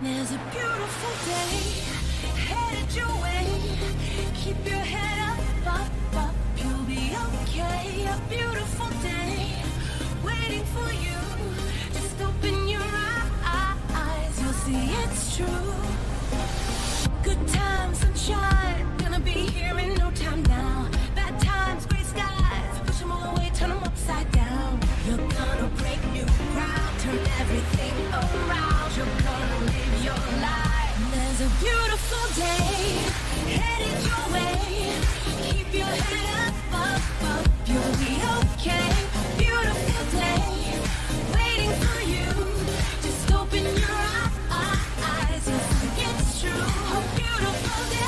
There's a beautiful day headed your way. Keep your head up, you'll be okay. A beautiful day waiting for you. Just open your eyes, you'll see it's true. Good times, sunshine, gonna be here in no time now. Bad times, gray skies, push them all away, turn them upside down. You're gonna break new ground, turn everything around. You're gonna live your life. There's a beautiful day headed your way. Keep your head up, you'll be okay. Beautiful day waiting for you. Just open your eyes, you'll see it's true. A beautiful day.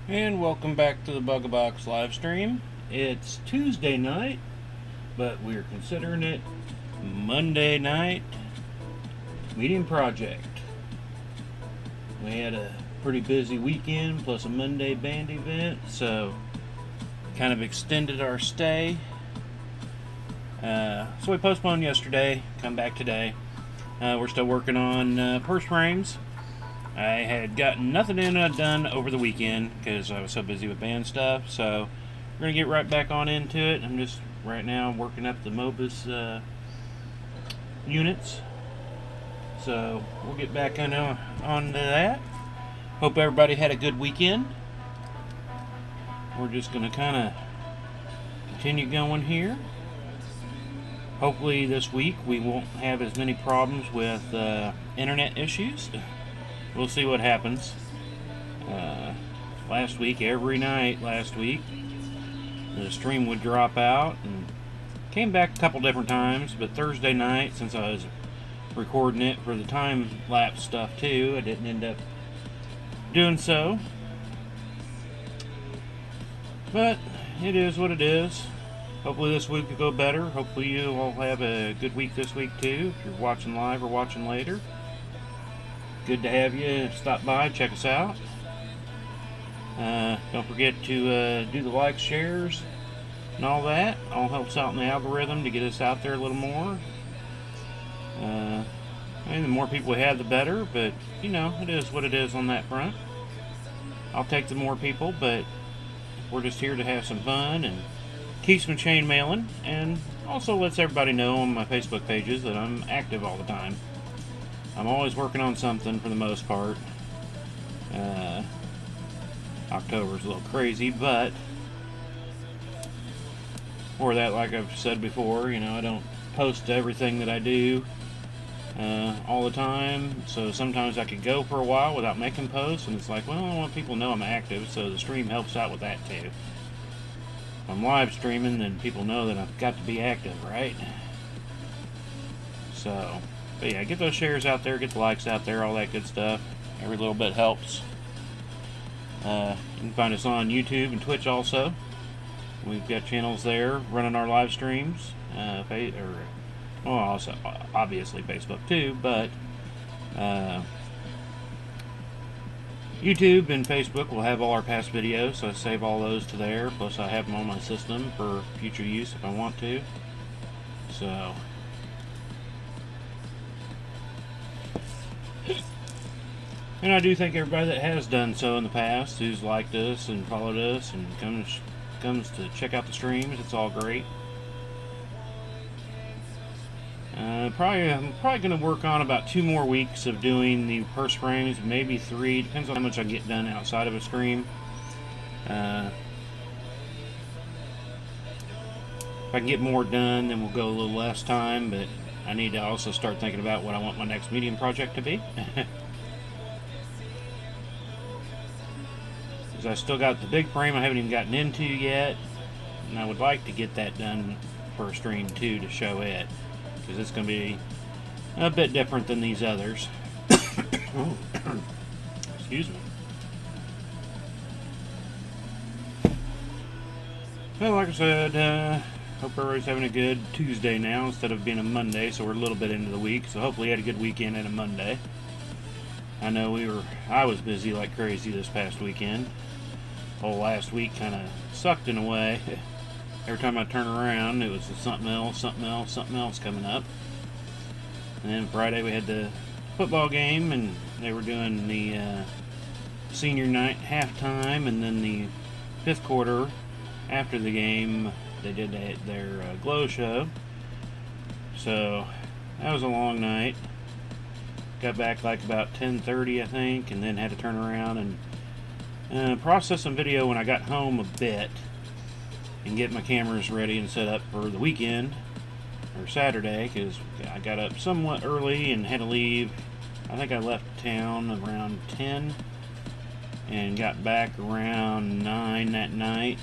And welcome back to the Booga Box live stream. It's Tuesday night, but we're considering it Monday night meeting project. We had a pretty busy weekend plus a Monday band event, so kind of extended our stay. So we postponed yesterday, come back today. We're still working on purse frames. I had gotten nothing done over the weekend because I was so busy with band stuff, so we're going to get right back on into it. I'm just right now working up the Mobus units, so we'll get back on to that. Hope everybody had a good weekend. We're just going to kind of continue going here. Hopefully this week we won't have as many problems with internet issues. We'll see what happens. Last week, every night last week, the stream would drop out and came back a couple different times, but Thursday night, since I was recording it for the time-lapse stuff too, I didn't end up doing so. But it is what it is. Hopefully this week will go better. Hopefully you all have a good week this week too, if you're watching live or watching later. Good to have you stop by, check us out. Don't forget to do the likes, shares, and all that. All helps out in the algorithm to get us out there a little more. And the more people we have, the better. But, you know, it is what it is on that front. I'll take the more people, but we're just here to have some fun and keep some chain mailing. And also lets everybody know on my Facebook pages that I'm active all the time. I'm always working on something for the most part. October's a little crazy, but for that, like I've said before, you know, I don't post everything that I do all the time, so sometimes I could go for a while without making posts, and it's like, well, I want people to know I'm active, so the stream helps out with that too. If I'm live streaming, then people know that I've got to be active, right? So, but yeah, get those shares out there, get the likes out there, all that good stuff. Every little bit helps. You can find us on YouTube and Twitch also. We've got channels there running our live streams. Also obviously Facebook too, but YouTube and Facebook will have all our past videos, so I save all those to there. Plus I have them on my system for future use if I want to. So. And I do thank everybody that has done so in the past, who's liked us and followed us and comes to check out the streams. It's all great. I'm probably going to work on about 2 more weeks of doing the purse frames, maybe 3. Depends on how much I get done outside of a stream. If I can get more done, then we'll go a little less time, but I need to also start thinking about what I want my next medium project to be. I still got the big frame I haven't even gotten into yet, and I would like to get that done for a stream too to show it, because it's going to be a bit different than these others. Excuse me. Well, like I said, hope everybody's having a good Tuesday now instead of being a Monday, so we're a little bit into the week, so hopefully you had a good weekend and a Monday. I know I was busy like crazy this past weekend. whole last week kind of sucked in a way. Every time I turn around, it was something else, something else, something else coming up. And then Friday we had the football game, and they were doing the senior night halftime, and then the fifth quarter after the game they did their glow show. So that was a long night. Got back like about 10:30 I think, and then had to turn around and process some video when I got home a bit and get my cameras ready and set up for the weekend or Saturday, because I got up somewhat early and had to leave. I think I left town around 10 and got back around 9 that night.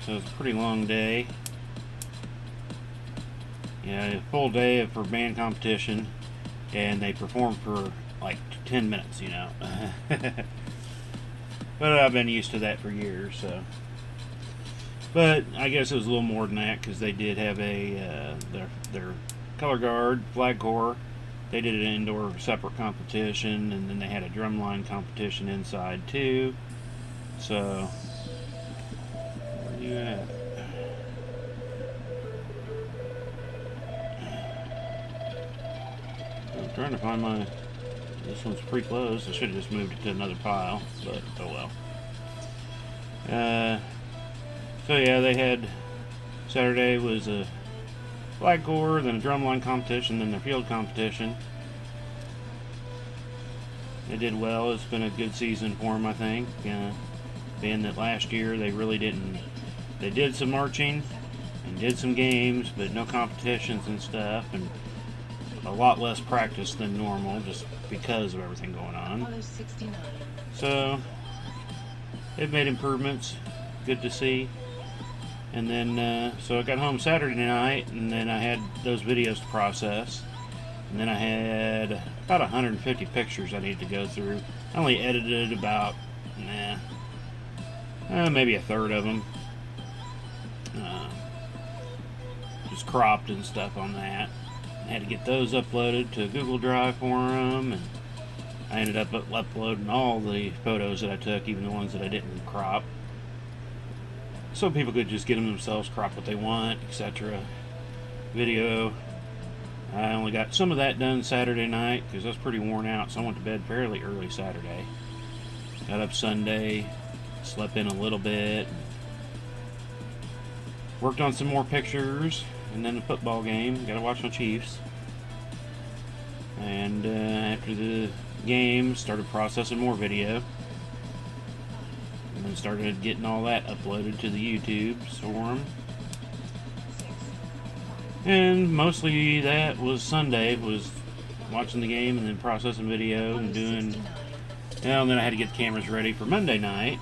So it was a pretty long day. Yeah, a full day for band competition, and they performed for like 10 minutes, you know. But I've been used to that for years, so. But I guess it was a little more than that, because they did have their color guard, flag corps. They did an indoor separate competition, and then they had a drumline competition inside too. So, where are you at? I'm trying to find my. This one's pre-closed. I should have just moved it to another pile, but oh well. So yeah, they had Saturday was a flag corps, then a drumline competition, then their field competition. They did well. It's been a good season for them, I think. Being that last year they really didn't. They did some marching and did some games, but no competitions and stuff, and a lot less practice than normal, just because of everything going on. So they've made improvements. Good to see. And then, so I got home Saturday night, and then I had those videos to process. And then I had about 150 pictures I needed to go through. I only edited about, maybe a third of them. Just cropped and stuff on that. I had to get those uploaded to Google Drive for them, and I ended up uploading all the photos that I took, even the ones that I didn't crop, so people could just get them themselves, crop what they want, etc. Video, I only got some of that done Saturday night because I was pretty worn out, so I went to bed fairly early Saturday. Got up Sunday, slept in a little bit, worked on some more pictures, and then the football game. Got to watch my Chiefs. And after the game, started processing more video. And then started getting all that uploaded to the YouTube for them. And mostly that was Sunday, was watching the game and then processing video and doing. And then I had to get the cameras ready for Monday night.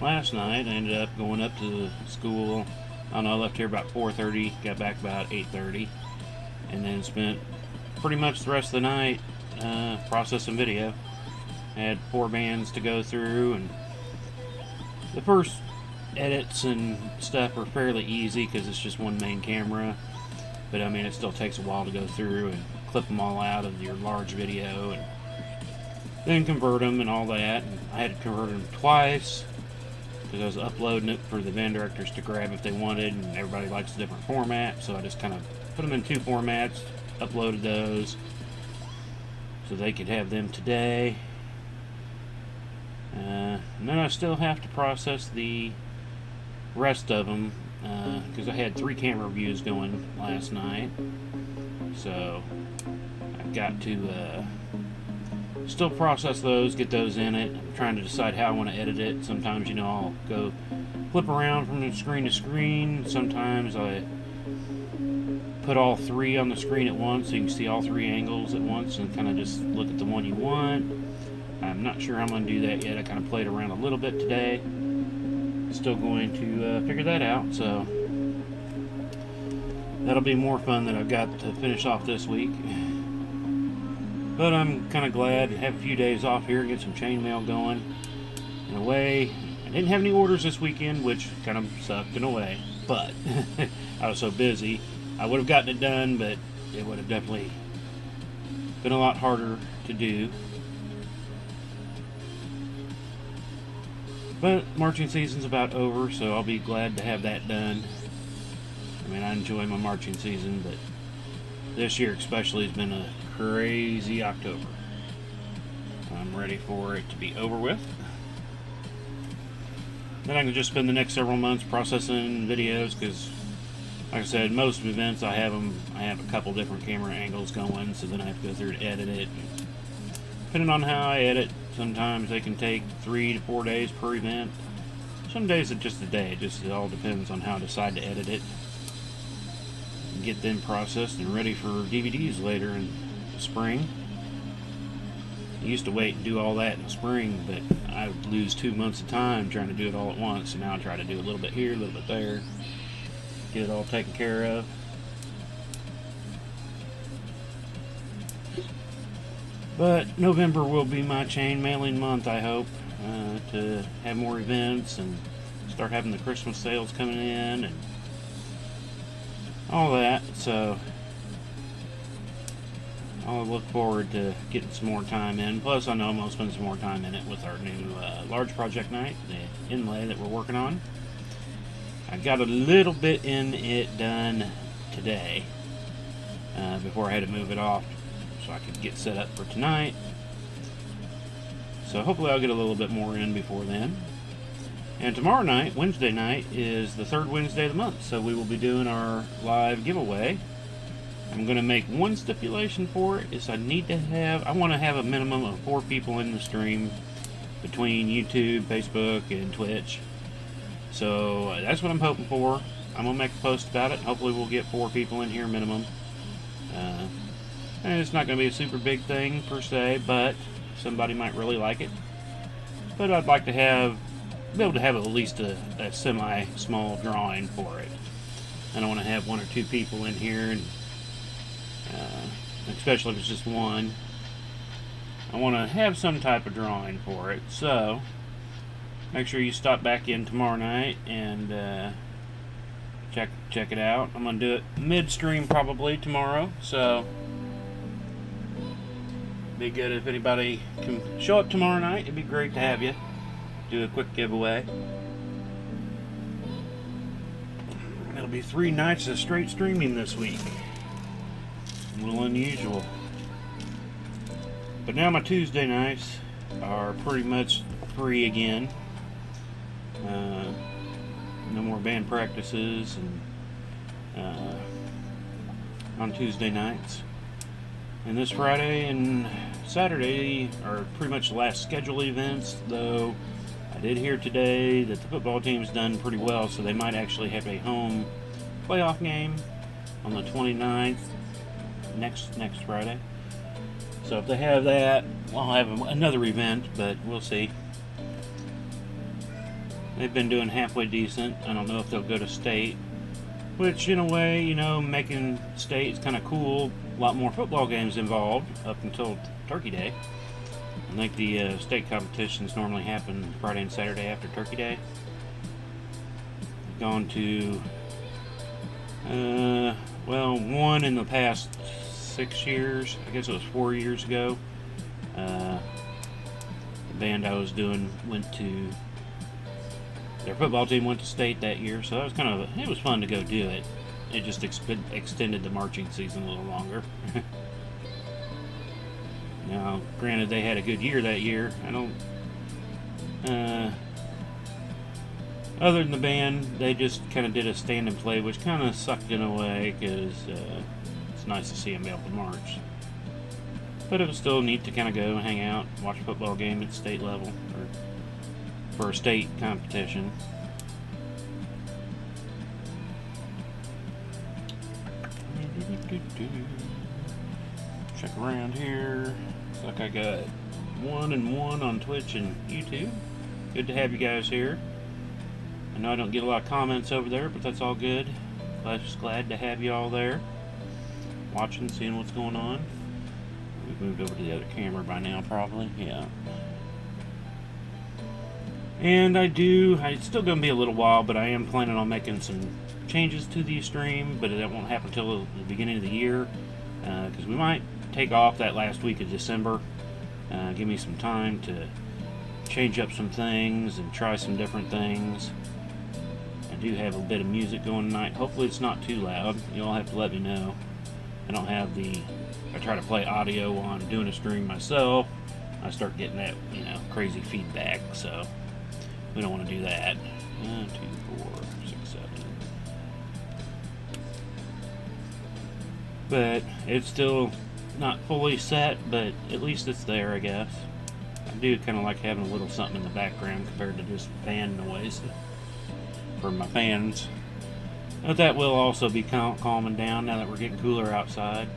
Last night I ended up going up to school. I don't know, I left here about 4:30, got back about 8:30, and then spent pretty much the rest of the night processing video. I had 4 bands to go through, and the first edits and stuff are fairly easy because it's just one main camera, but I mean it still takes a while to go through and clip them all out of your large video and then convert them and all that. And I had to convert them twice because I was uploading it for the band directors to grab if they wanted, and everybody likes a different format, so I just kind of put them in 2 formats, uploaded those so they could have them today. And then I still have to process the rest of them because I had 3 camera reviews going last night, so I've got to still process those, get those in it. I'm trying to decide how I want to edit it. Sometimes, you know, I'll go flip around from screen to screen. Sometimes I put all 3 on the screen at once so you can see all 3 angles at once and kind of just look at the one you want. I'm not sure how I'm going to do that yet. I kind of played around a little bit today. Still going to figure that out, so that'll be more fun that I've got to finish off this week. But I'm kind of glad to have a few days off here and get some chainmail going. In a way, I didn't have any orders this weekend, which kind of sucked in a way, but I was so busy. I would have gotten it done, but it would have definitely been a lot harder to do. But marching season's about over, so I'll be glad to have that done. I mean, I enjoy my marching season, but this year especially has been a crazy October. I'm ready for it to be over with. Then I can just spend the next several months processing videos, because like I said, most events I have a couple different camera angles going, so then I have to go through and edit it. Depending on how I edit, sometimes they can take 3 to 4 days per event. Some days it's just a day. It all depends on how I decide to edit it. Get them processed and ready for DVDs later in the spring. I used to wait and do all that in the spring, but I would lose 2 months of time trying to do it all at once. So now I try to do a little bit here, a little bit there, get it all taken care of. But November will be my chain mailing month, I hope, to have more events and start having the Christmas sales coming in and all that. So I'll look forward to getting some more time in. Plus, I know I'm going to spend some more time in it with our new large project night, the inlay that we're working on. I got a little bit in it done today before I had to move it off so I could get set up for tonight. So hopefully I'll get a little bit more in before then. And tomorrow night, Wednesday night, is the third Wednesday of the month, so we will be doing our live giveaway. I'm going to make one stipulation for it, is I want to have a minimum of 4 people in the stream between YouTube, Facebook, and Twitch. So that's what I'm hoping for. I'm going to make a post about it. Hopefully we'll get 4 people in here minimum. And it's not going to be a super big thing per se, but somebody might really like it. But I'd like to be able to have at least a semi-small drawing for it. I don't want to have 1 or 2 people in here, and especially if it's just one. I want to have some type of drawing for it. So make sure you stop back in tomorrow night and check it out. I'm going to do it mid-stream probably tomorrow, so be good if anybody can show up tomorrow night. It'd be great to have you do a quick giveaway. It'll be 3 nights of straight streaming this week. A little unusual. But now my Tuesday nights are pretty much free again. No more band practices and on Tuesday nights. And this Friday and Saturday are pretty much the last scheduled events, though I did hear today that the football team's done pretty well, so they might actually have a home playoff game on the 29th, next Friday. So if they have that, I'll have another event, but we'll see. They've been doing halfway decent. I don't know if they'll go to state, which in a way, making state is kind of cool. A lot more football games involved up until Turkey Day. I think the state competitions normally happen Friday and Saturday after Turkey Day. Gone to, one in the past 6 years. I guess it was 4 years ago. The band I was doing their football team went to state that year, so that was it was fun to go do it. It just extended the marching season a little longer. Now, granted, they had a good year that year. Other than the band, they just kind of did a stand and play, which kind of sucked in a way, because it's nice to see them be able to march. But it was still neat to kind of go and hang out, watch a football game at state level, or for a state competition. Check around here. Looks like I got 1 and 1 on Twitch and YouTube. Good to have you guys here. I know I don't get a lot of comments over there, but that's all good. Just glad to have you all there, watching, seeing what's going on. We've moved over to the other camera by now, probably. Yeah. And it's still going to be a little while, but I am planning on making some changes to the stream, but that won't happen until the beginning of the year, because we might take off that last week of December. Give me some time to change up some things and try some different things. I do have a bit of music going tonight. Hopefully it's not too loud. You'll have to let me know. I don't have the... I try to play audio while I'm doing a stream myself. I start getting that, crazy feedback, so we don't want to do that. 1, 2, 4, 6, 7. But it's still not fully set, but at least it's there, I guess. I do kind of like having a little something in the background compared to just fan noise for my fans. But that will also be calming down now that we're getting cooler outside.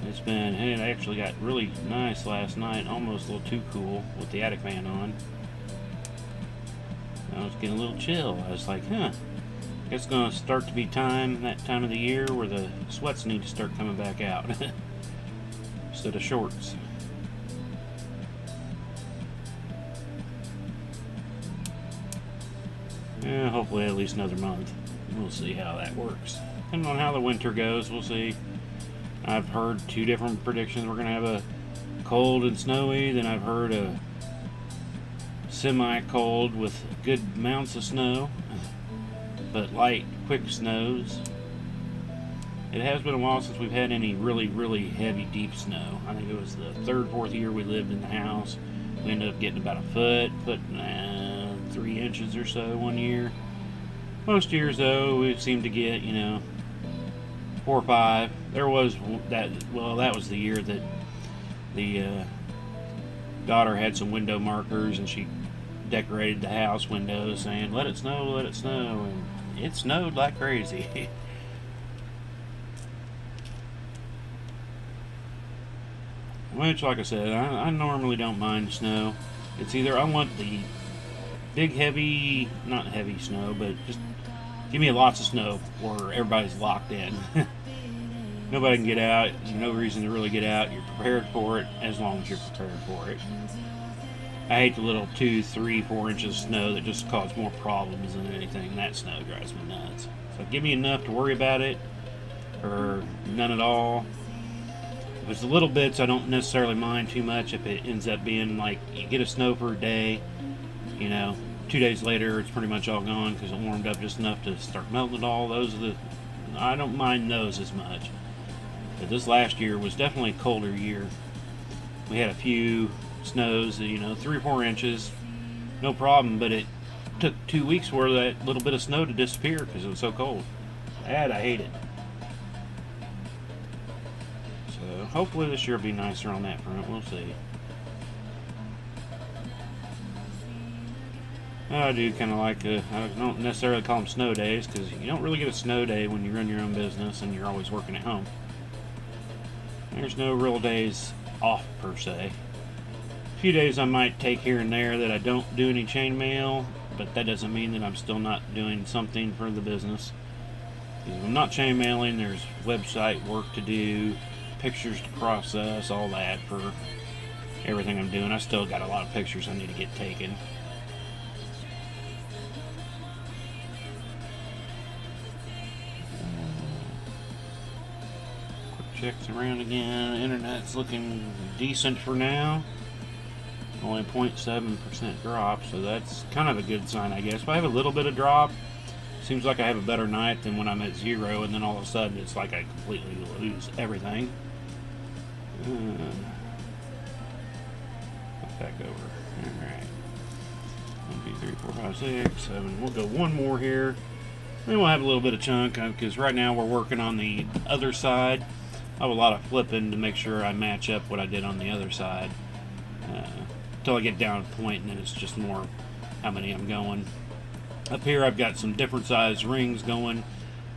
It actually got really nice last night, almost a little too cool with the attic fan on. I was getting a little chill. I was like, it's going to start to be that time of the year where the sweats need to start coming back out instead of shorts. Yeah, hopefully at least another month. We'll see how that works. Depending on how the winter goes, we'll see. I've heard 2 different predictions. We're going to have a cold and snowy, then I've heard a semi-cold with good amounts of snow, but light, quick snows. It has been a while since we've had any really, really heavy, deep snow. I think it was the 3rd, 4th year we lived in the house. We ended up getting about a foot, 3 inches or so one year. Most years, though, we seem to get, 4 or 5. There was that was the year that the daughter had some window markers and she decorated the house windows saying, let it snow, and it snowed like crazy. Which, like I said, I normally don't mind snow. It's either I want the big, heavy, not heavy snow, but just give me lots of snow where everybody's locked in. Nobody can get out. There's no reason to really get out. You're prepared for it as long as you're prepared for it. I hate the little 2, 3, 4 inches of snow that just cause more problems than anything. That snow drives me nuts. So give me enough to worry about it, or none at all. If it's the little bits, I don't necessarily mind too much. If it ends up being like you get a snow for a day, 2 days later it's pretty much all gone because it warmed up just enough to start melting it all. I don't mind those as much. But this last year was definitely a colder year. We had a few snows, 3 or 4 inches, no problem, but it took 2 weeks for that little bit of snow to disappear because it was so cold. That I hate it. So hopefully this year will be nicer on that front. We'll see. I do kind of like I don't necessarily call them snow days because you don't really get a snow day when you run your own business and you're always working at home. There's no real days off per se. A few days I might take here and there that I don't do any chainmail, but that doesn't mean that I'm still not doing something for the business. Because if I'm not chainmailing, there's website work to do, pictures to process, all that for everything I'm doing. I still got a lot of pictures I need to get taken. Checks around again. Internet's looking decent for now. Only 0.7% drop, so that's kind of a good sign, I guess. If I have a little bit of drop, seems like I have a better night than when I'm at 0, and then all of a sudden it's like I completely lose everything. Back over. Alright. 1, 2, 3, 4, 5, 6, 7. We'll go one more here. Then we'll have a little bit of chunk, because right now we're working on the other side. I have a lot of flipping to make sure I match up what I did on the other side. Until I get down to point, and then it's just more how many I'm going. Up here I've got some different size rings going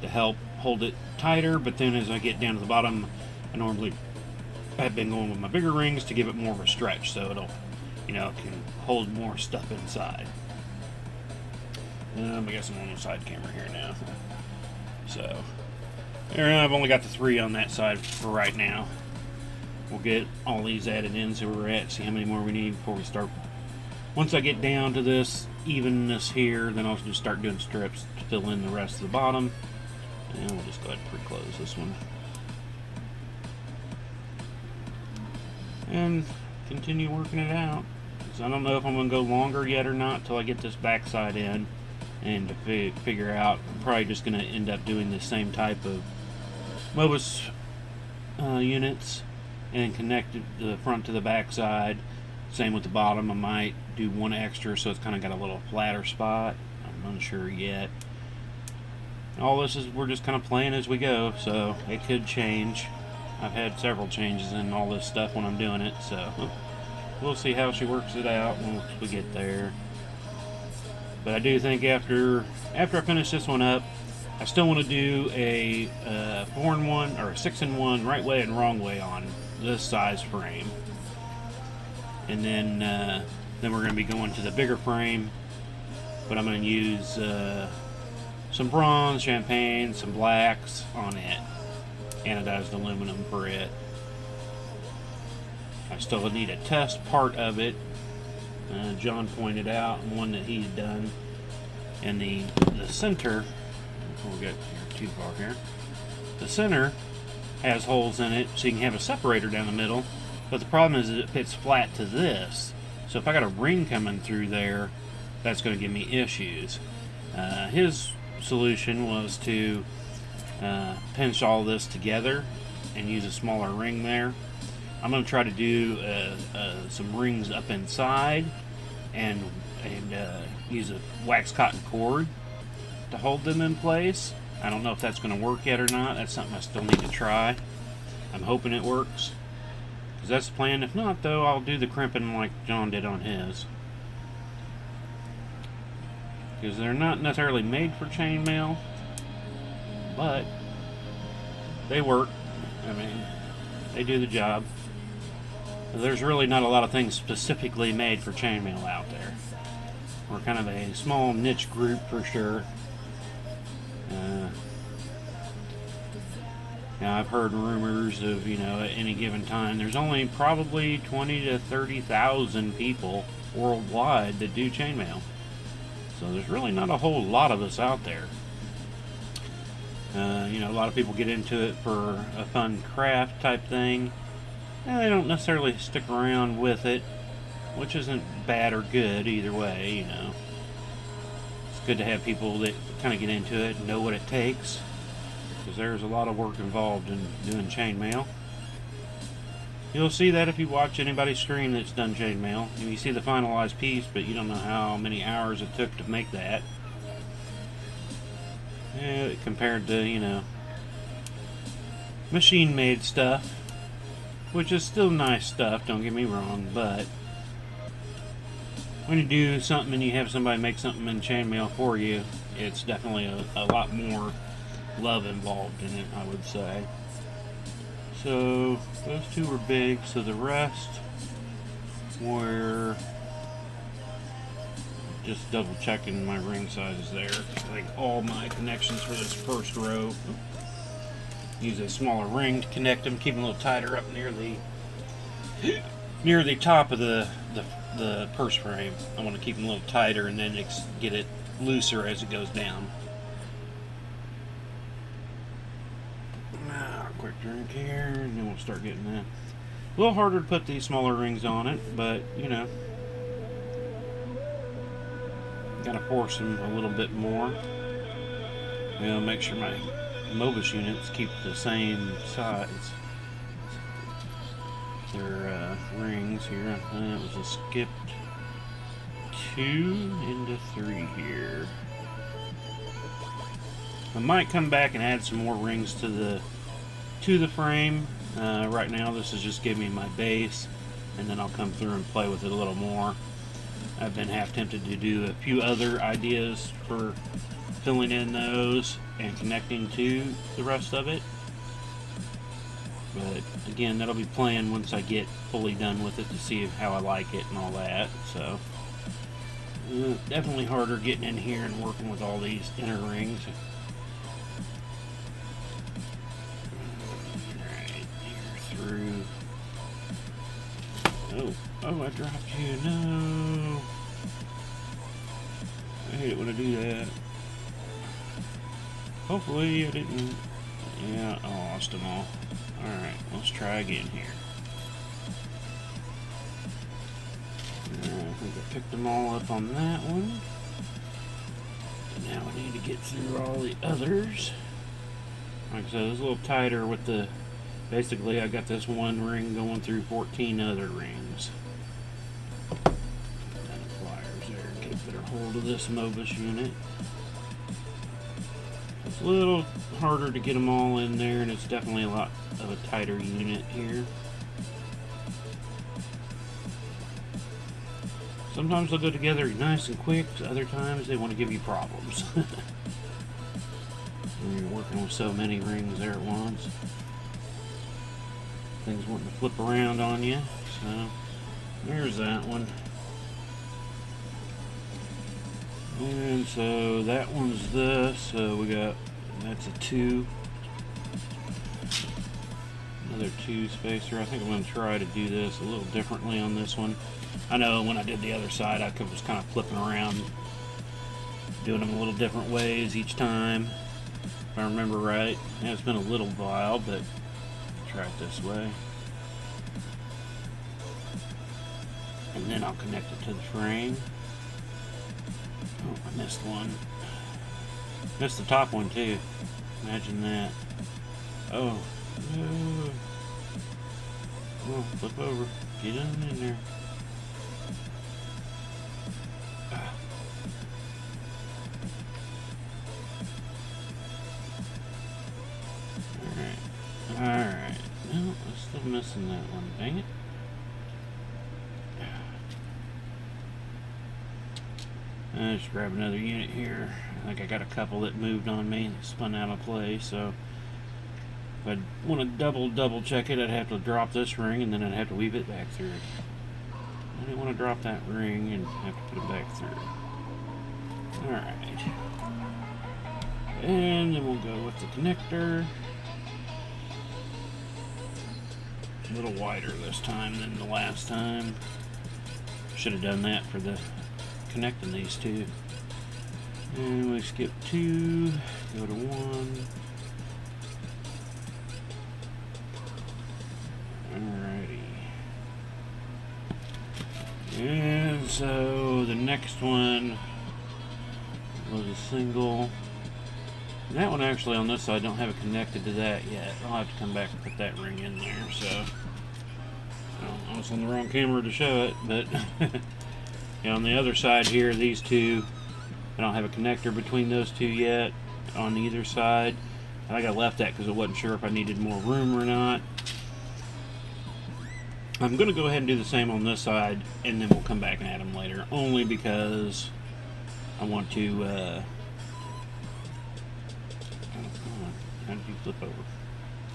to help hold it tighter, but then as I get down to the bottom, I've been going with my bigger rings to give it more of a stretch, so it'll, can hold more stuff inside. I guess I'm on the side camera here now. So, I've only got the 3 on that side for right now. We'll get all these added in, see where we're at, see how many more we need before we start. Once I get down to this evenness here, then I'll just start doing strips to fill in the rest of the bottom. And we'll just go ahead and pre-close this one. And continue working it out. So I don't know if I'm going to go longer yet or not till I get this backside in. And to figure out, I'm probably just going to end up doing the same type of Mobus units and connect the front to the backside. Same with the bottom. I might do one extra so it's kind of got a little flatter spot. I'm unsure yet. All this is, we're just kind of playing as we go, so it could change. I've had several changes in all this stuff when I'm doing it, so we'll see how she works it out once we get there. But I do think after I finish this one up, I still want to do a 4-in-1 or a 6-in-1 right way and wrong way on this size frame. And then we're going to be going to the bigger frame, but I'm going to use some bronze, champagne, some blacks on it, anodized aluminum for it. I still need a test part of it. John pointed out one that he had done, and the center. We'll get too far here. The center has holes in it, so you can have a separator down the middle. But the problem is that it fits flat to this. So if I got a ring coming through there, that's going to give me issues. His solution was to pinch all this together and use a smaller ring there. I'm going to try to do some rings up inside and use a wax cotton cord to hold them in place. I don't know if that's going to work yet or not. That's something I still need to try. I'm hoping it works, because that's the plan. If not, though, I'll do the crimping like John did on his, because they're not necessarily made for chainmail, but they work. I mean, they do the job. There's really not a lot of things specifically made for chainmail out there. We're kind of a small niche group for sure. Now I've heard rumors of, at any given time, there's only probably 20 to 30,000 people worldwide that do chainmail. So there's really not a whole lot of us out there. A lot of people get into it for a fun craft type thing. And they don't necessarily stick around with it, which isn't bad or good either way, It's good to have people that kind of get into it and know what it takes, because there's a lot of work involved in doing chainmail. You'll see that if you watch anybody's stream that's done chainmail. You see the finalized piece, but you don't know how many hours it took to make that. Compared to, machine-made stuff, which is still nice stuff, don't get me wrong, but when you do something and you have somebody make something in chainmail for you, it's definitely a lot more love involved in it, I would say. So those two were big, so the rest were just double checking my ring sizes there. I think all my connections for this first row, use a smaller ring to connect them, keep them a little tighter up near the top of the purse frame. I want to keep them a little tighter and then get it looser as it goes down. Now, quick drink here, and then we'll start getting that. A little harder to put these smaller rings on it, but gotta force them a little bit more. Make sure my Mobus units keep the same size. Their rings here. That was a skipped 2 into 3 here. I might come back and add some more rings to the frame. Right now this is just giving me my base, and then I'll come through and play with it a little more. I've been half tempted to do a few other ideas for filling in those and connecting to the rest of it. But again, that'll be playing once I get fully done with it to see how I like it and all that. So definitely harder getting in here and working with all these inner rings. Alright, here through. Oh, I dropped you. No. I hate it when I do that. Hopefully I didn't. Yeah, I lost them all. Alright, let's try again here. picked them all up on that one. Now we need to get through all the others. Like I said, it's a little tighter with the... Basically, I got this one ring going through 14 other rings. And the pliers there and get a better hold of this Mobus unit. It's a little harder to get them all in there, and it's definitely a lot of a tighter unit here. Sometimes they'll go together nice and quick, other times they want to give you problems. When you're working with so many rings there at once. Things wanting to flip around on you. So, there's that one. And so that one's this, so we got, that's a 2. Another 2 spacer. I think I'm going to try to do this a little differently on this one. I know when I did the other side, I was kind of flipping around, doing them a little different ways each time, if I remember right. Yeah, it's been a little while, but I'll try it this way. And then I'll connect it to the frame. Oh, I missed one. Missed the top one too. Imagine that. Oh. No. Oh, flip over. Get in there. Alright. No, I'm still missing that one. Dang it. I'll just grab another unit here. I think I got a couple that moved on me, that spun out of play, so if I want to double check it, I'd have to drop this ring and then I'd have to weave it back through. I didn't want to drop that ring and have to put it back through. Alright. And then we'll go with the connector. A little wider this time than the last time. Should have done that for the connecting these two. And we skip 2, go to 1. Alrighty. And so the next one was a single. And that one actually on this side, don't have it connected to that yet. I'll have to come back and put that ring in there. So I was on the wrong camera to show it, but yeah, on the other side here, these two, I don't have a connector between those two yet on either side. I think I left that because I wasn't sure if I needed more room or not. I'm going to go ahead and do the same on this side, and then we'll come back and add them later, only because I want to how did you flip over?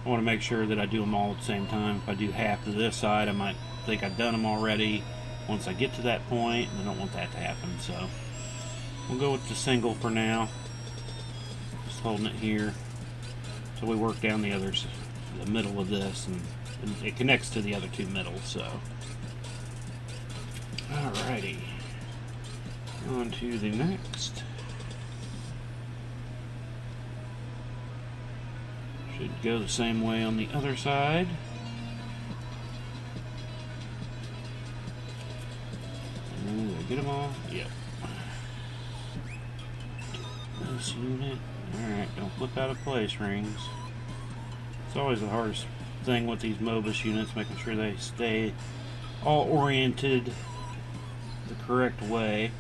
I want to make sure that I do them all at the same time. If I do half to this side, I might think I've done them already once I get to that point, and I don't want that to happen. So we'll go with the single for now. Just holding it here. So we work down the middle of this, and it connects to the other two middles. So alrighty, on to the next. Should go the same way on the other side. Did I get them all? Yep. This unit. Alright, don't flip out of place, rings. It's always the hardest thing with these Mobus units, making sure they stay all oriented the correct way.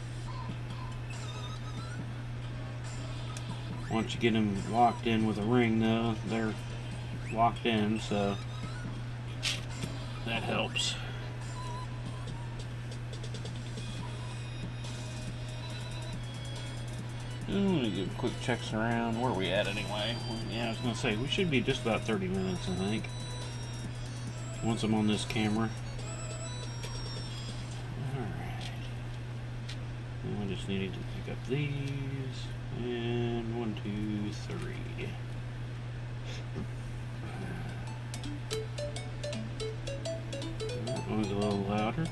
Once you get them locked in with a ring, though, they're locked in, so that helps. Let me give quick checks around. Where are we at anyway? Yeah, I was going to say, we should be just about 30 minutes, I think, once I'm on this camera. Alright. And I just needed to pick up these. And 1, 2, 3. That one's a little louder.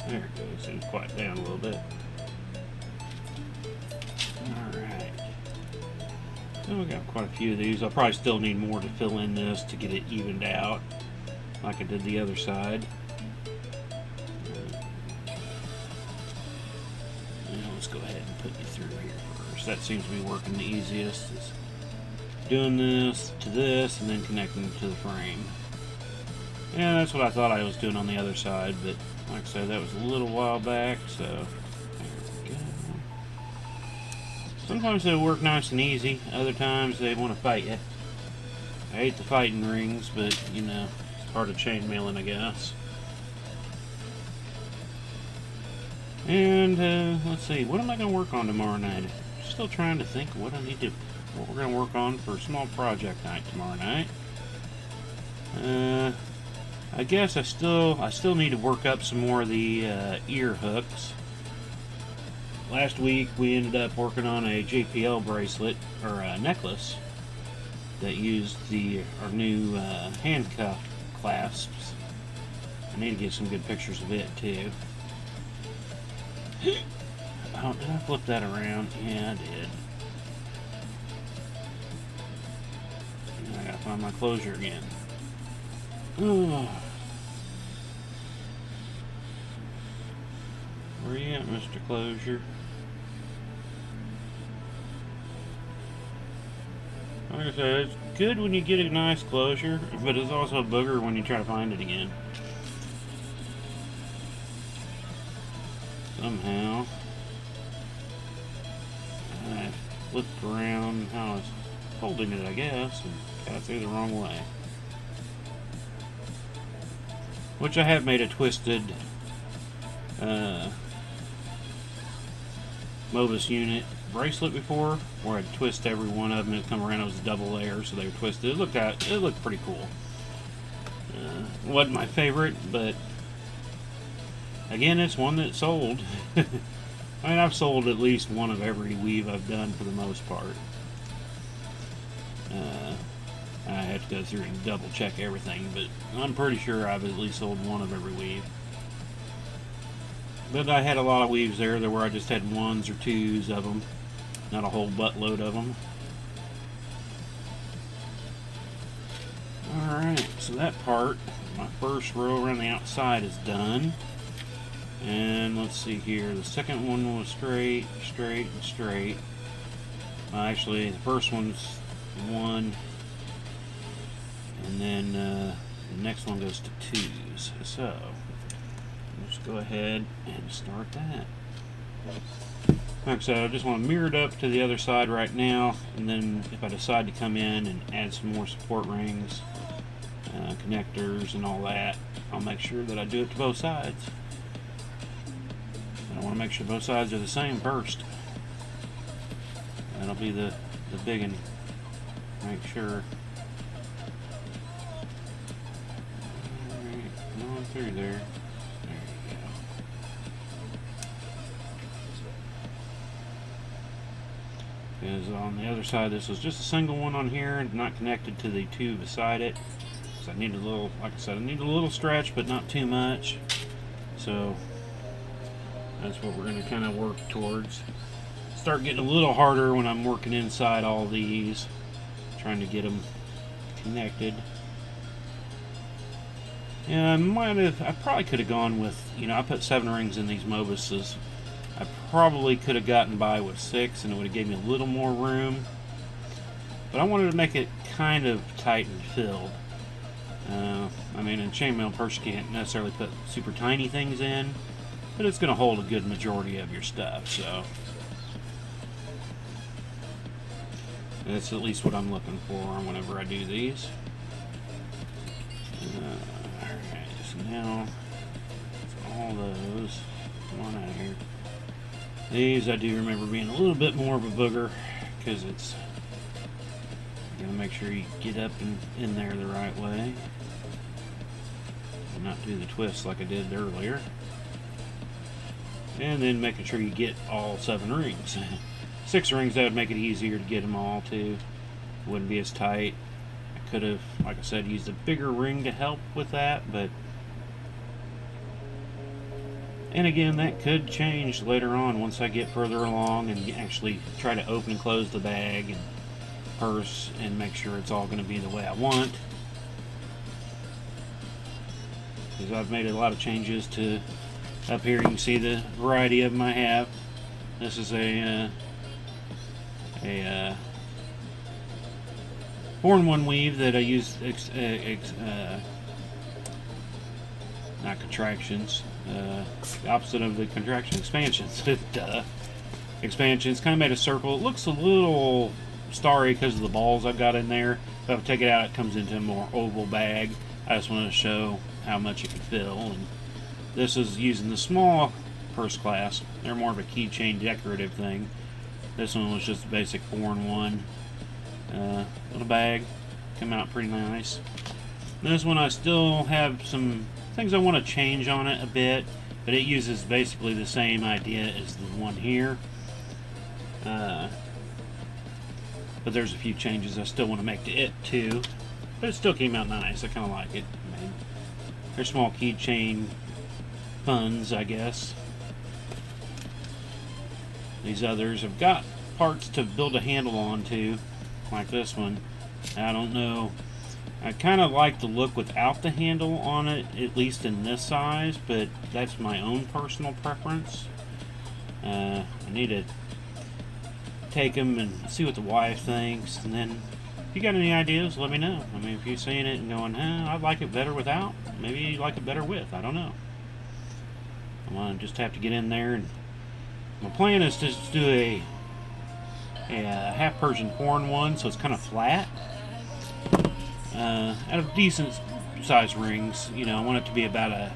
There it goes. It's quiet down a little bit. Alright. So we got quite a few of these. I'll probably still need more to fill in this to get it evened out, like I did the other side. let's go ahead and put you through here first. That seems to be working the easiest, is doing this to this and then connecting to the frame. Yeah, that's what I thought I was doing on the other side, but like I said, that was a little while back, so there we go. Sometimes they work nice and easy, other times they want to fight you. I hate the fighting rings, but you know, it's part of chainmailing, I guess. And let's see, what am I going to work on tomorrow night? Still trying to think what I need to, what we're going to work on for a small project night tomorrow night. I guess I still need to work up some more of the ear hooks. Last week we ended up working on a JPL bracelet or a necklace that used our new handcuff clasps. I need to get some good pictures of it too. Oh, did I flip that around? Yeah, I did. I gotta find my closure again. Oh. Where you at, Mr. Closure? Like I said, it's good when you get a nice closure, but it's also a booger when you try to find it again. Somehow I flipped around how I was holding it, I guess, and got it through the wrong way. Which I have made a twisted Mobus unit bracelet before, where I'd twist every one of them and it'd come around. It was a double layer, so they were twisted. It looked pretty cool. Wasn't my favorite, but again, it's one that sold. I mean, I've sold at least one of every weave I've done for the most part. I have to go through and double check everything, but I'm pretty sure I've at least sold one of every weave. But I had a lot of weaves there where I just had ones or twos of them, not a whole buttload of them. Alright, so that part, my first row around the outside is done. And let's see here, the second one was straight, straight, and straight. Actually, the first one's one, and then the next one goes to twos. So, let's go ahead and start that. Like I said, I just want to mirror it up to the other side right now, and then if I decide to come in and add some more support rings, connectors, and all that, I'll make sure that I do it to both sides. I want to make sure both sides are the same first. That'll be the big one. Make sure. Alright, come on through there. There you go. Because on the other side, this was just a single one on here, not connected to the two beside it. So I need a little, like I said, I need a little stretch, but not too much. So that's what we're going to kind of work towards. Start getting a little harder when I'm working inside all these, trying to get them connected. Yeah, I probably could have gone with, you know, I put 7 rings in these Mobuses. I probably could have gotten by with 6 and it would have given me a little more room. But I wanted to make it kind of tight and filled. I mean, in chainmail, purse you can't necessarily put super tiny things in, but it's going to hold a good majority of your stuff, so that's at least what I'm looking for whenever I do these. Alright, so now all those, come on out of here. These I do remember being a little bit more of a booger, because it's, you gotta make sure you get up and in there the right way and not do the twists like I did earlier. And then making sure you get all 7 rings. 6 rings, that would make it easier to get them all too. Wouldn't be as tight. I could have, like I said, used a bigger ring to help with that, but and again, that could change later on once I get further along and actually try to open and close the bag and purse and make sure it's all going to be the way I want. Because I've made a lot of changes to up here. You can see the variety of them I have. This is a 4-in-1 weave that I use not contractions, the opposite of the contraction, expansions. Duh. Expansions. Kind of made a circle. It looks a little starry because of the balls I've got in there. If I take it out, it comes into a more oval bag. I just wanted to show how much it could fill. And this is using the small purse class. They're more of a keychain decorative thing. This one was just a basic 4-in-1 little bag. Come out pretty nice. This one I still have some things I want to change on it a bit, but it uses basically the same idea as the one here. But there's a few changes I still want to make to it too. But it still came out nice. I kind of like it. I mean, they're small keychain funds, I guess. These others have got parts to build a handle onto, like this one. I don't know. I kind of like the look without the handle on it, at least in this size, but that's my own personal preference. I need to take them and see what the wife thinks, and then if you got any ideas, let me know. I mean, if you're seeing it and going, I'd like it better without, maybe you like it better with, I don't know. I'm going to just have to get in there, and my plan is to just do a half Persian 4-in-1, so it's kind of flat. Out of decent size rings, you know, I want it to be about a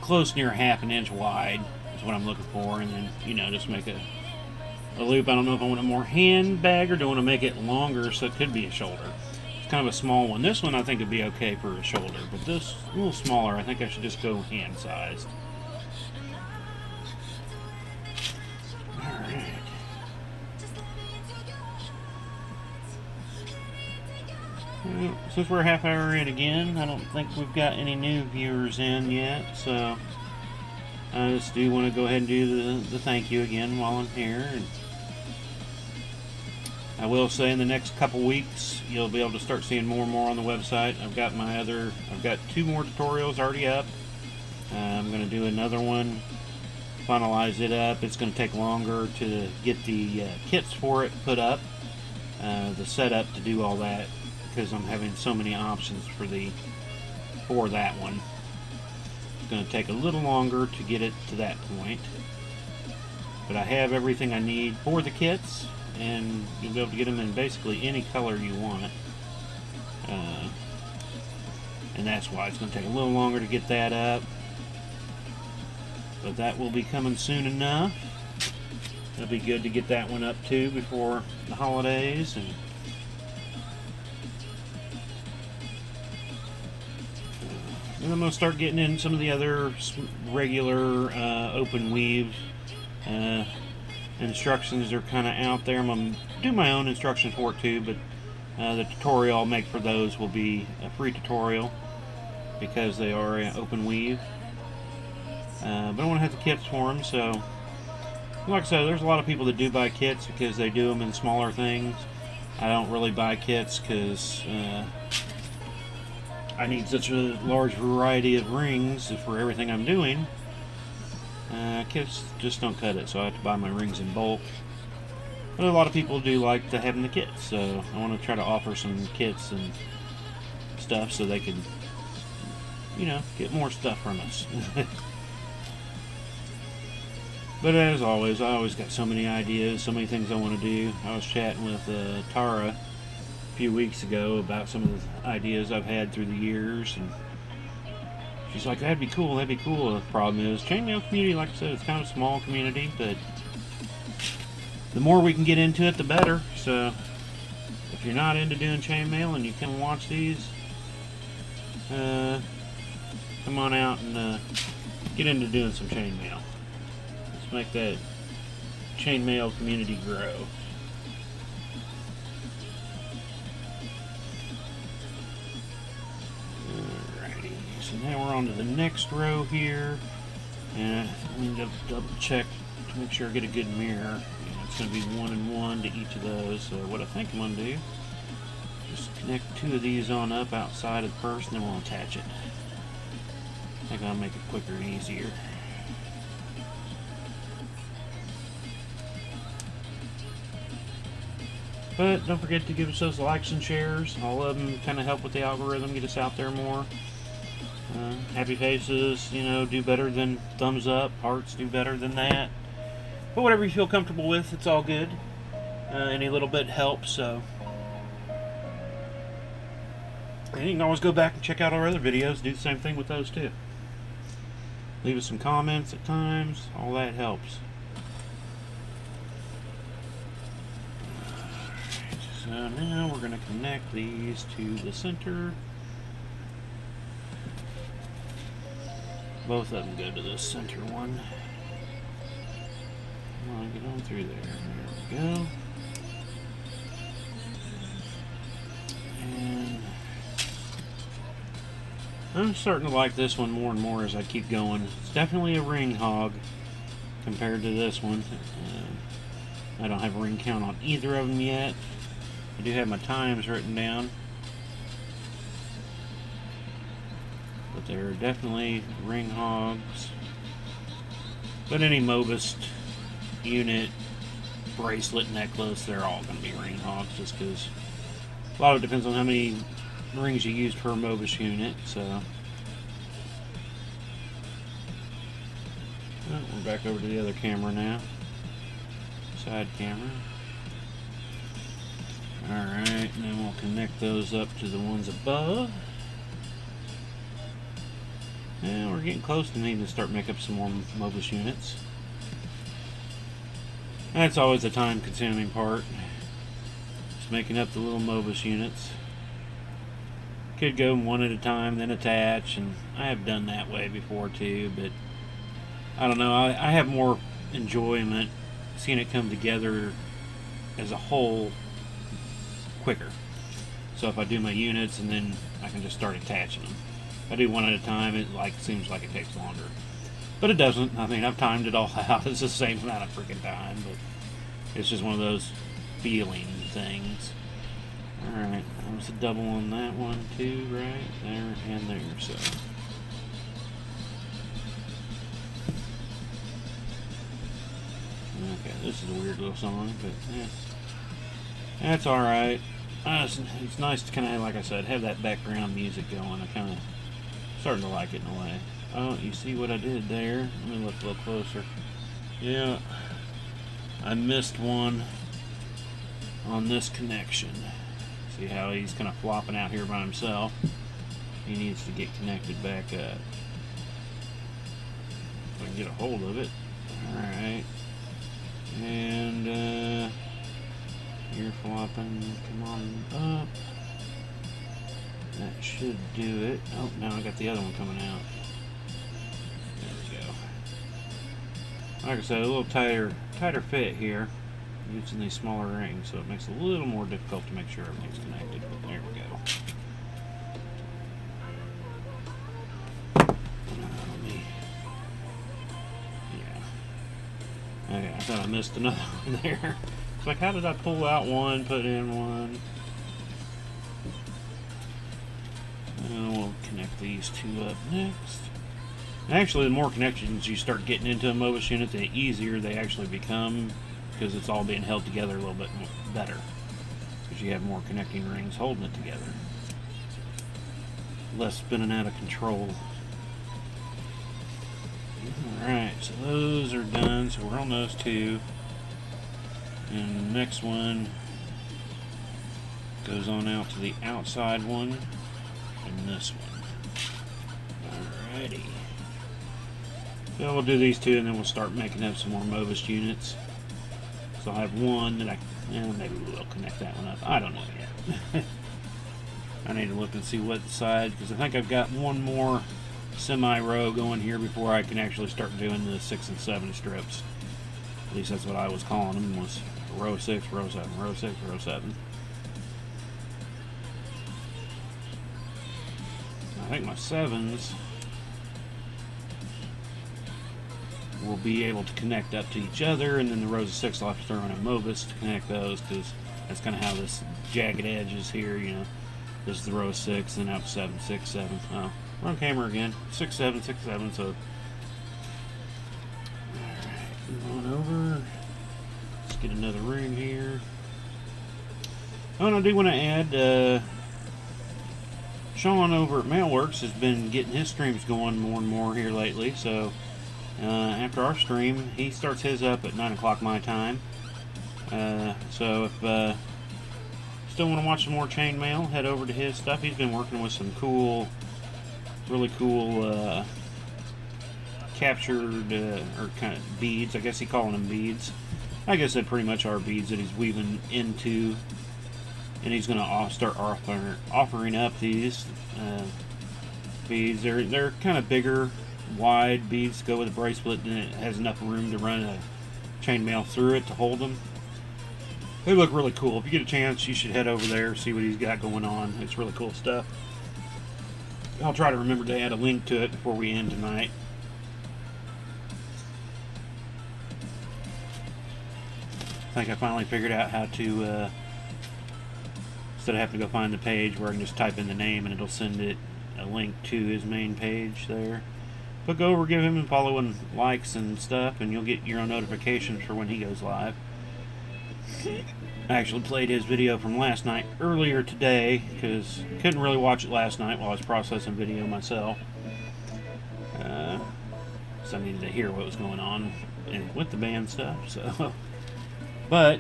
close near half an inch wide is what I'm looking for, and then, you know, just make a loop. I don't know if I want a more handbag or do I want to make it longer so it could be a shoulder. It's kind of a small one. This one I think would be okay for a shoulder, but this a little smaller, I think I should just go hand sized. Alright. Well, since we're a half hour in again, I don't think we've got any new viewers in yet, so I just do want to go ahead and do the thank you again while I'm here. And I will say in the next couple weeks you'll be able to start seeing more and more on the website. I've got 2 more tutorials already up. I'm going to do another one, finalize it up. It's going to take longer to get the kits for it put up, the setup to do all that, because I'm having so many options for that one. It's going to take a little longer to get it to that point, but I have everything I need for the kits, and you'll be able to get them in basically any color you want. And that's why it's going to take a little longer to get that up, but that will be coming soon enough. It'll be good to get that one up too before the holidays. And I'm going to start getting in some of the other regular open weave instructions. Are kind of out there. I'm going to do my own instructions for it too, but the tutorial I'll make for those will be a free tutorial because they are open weave. But I want to have the kits for them, so like I said, there's a lot of people that do buy kits because they do them in smaller things. I don't really buy kits because I need such a large variety of rings for everything I'm doing. Kits just don't cut it, so I have to buy my rings in bulk. But a lot of people do like to having the kits, so I want to try to offer some kits and stuff so they can, you know, get more stuff from us. But as always, I always got so many ideas, so many things I want to do. I was chatting with Tara a few weeks ago about some of the ideas I've had through the years, and she's like, that'd be cool, that'd be cool. The problem is, chainmail community, like I said, it's kind of a small community, but the more we can get into it, the better. So if you're not into doing chainmail and you can watch these, come on out and get into doing some chainmail. Let's make that chainmail community grow. Alrighty, so now we're on to the next row here, and I need to double check to make sure I get a good mirror. It's going to be 1 and 1 to each of those. So what I think I'm going to do, just connect 2 of these on up outside of the purse, and then we'll attach it. I think I'll make it quicker and easier. But don't forget to give us those likes and shares. All of them kind of help with the algorithm, get us out there more. Happy faces, you know, do better than thumbs up. Hearts do better than that. But whatever you feel comfortable with, it's all good. Any little bit helps, so. And you can always go back and check out our other videos. Do the same thing with those too. Leave us some comments at times. All that helps. So now we're going to connect these to the center. Both of them go to the center one. Come on, get on through there. There we go. And I'm starting to like this one more and more as I keep going. It's definitely a ring hog compared to this one. I don't have a ring count on either of them yet. I do have my times written down. But they're definitely ring hogs. But any Mobist unit, bracelet, necklace, they're all going to be ring hogs just because a lot of it depends on how many rings you use per Mobist unit. So we're back over to the other camera now. Side camera. Alright, and then we'll connect those up to the ones above. And we're getting close to needing to start making up some more Mobist units. That's always the time consuming part. Just making up the little Mobist units. Could go one at a time, then attach, and I have done that way before too, but I don't know, I have more enjoyment seeing it come together as a whole quicker. So if I do my units and then I can just start attaching them. If I do one at a time, it seems like it takes longer. But it doesn't. I mean, I've timed it all out. It's the same amount of freaking time, but it's just one of those feeling things. Alright, that was a double on that one too, right? There and there, so. Okay, this is a weird little song, but yeah. That's alright. It's nice to kind of, like I said, have that background music going. I kind of starting to like it in a way. Oh, you see what I did there? Let me look a little closer. Yeah, I missed one on this connection. See how he's kind of flopping out here by himself? He needs to get connected back up. If I can get a hold of it. Alright. And, you're flopping. Come on up. That should do it. Oh, now I got the other one coming out. There we go. Like I said, a little tighter fit here using these smaller rings, so it makes it a little more difficult to make sure everything's connected. But there we go. Yeah. Okay, I thought I missed another one there. It's like, how did I pull out one, put in one? And we'll connect these two up next. Actually, the more connections you start getting into a Mobist unit, the easier they actually become, because it's all being held together a little bit better. Because you have more connecting rings holding it together. Less spinning out of control. Alright, so those are done. So we're on those two. And the next one goes on out to the outside one. And this one. Alrighty. So we'll do these two and then we'll start making up some more Mobist units. So I'll have one that maybe we'll connect that one up. I don't know yet. I need to look and see what side, because I think I've got one more semi-row going here before I can actually start doing the 6 and 7 strips. At least that's what I was calling them, was row 6, row 7, row 6, row 7. I think my 7s will be able to connect up to each other, and then the rows of 6 I'll have to throw in a Mobist to connect those, because that's kind of how this jagged edge is here, you know. This is the row of 6, then out 7, 6, 7. Oh, we're on camera again. 6, 7, 6, 7, so. Alright, move on over. Let's get another ring here. Oh, and I do want to add, Sean over at Mailworks has been getting his streams going more and more here lately. So after our stream, he starts his up at 9 o'clock my time. So if still want to watch some more chainmail, head over to his stuff. He's been working with some cool, really cool captured or kind of beads. I guess he's calling them beads. I guess they pretty much are beads that he's weaving into, and he's going to start offering up these beads. They're kind of bigger, wide beads to go with a bracelet, and it has enough room to run a chainmail through it to hold them. They look really cool. If you get a chance, you should head over there, see what he's got going on. It's really cool stuff. I'll try to remember to add a link to it before we end tonight. I think I finally figured out how to, instead of having to go find the page, where I can just type in the name and it'll send it a link to his main page there. But go over, give him a follow and likes and stuff, and you'll get your own notifications for when he goes live. I actually played his video from last night earlier today because I couldn't really watch it last night while I was processing video myself. So I needed to hear what was going on with the band stuff. So, but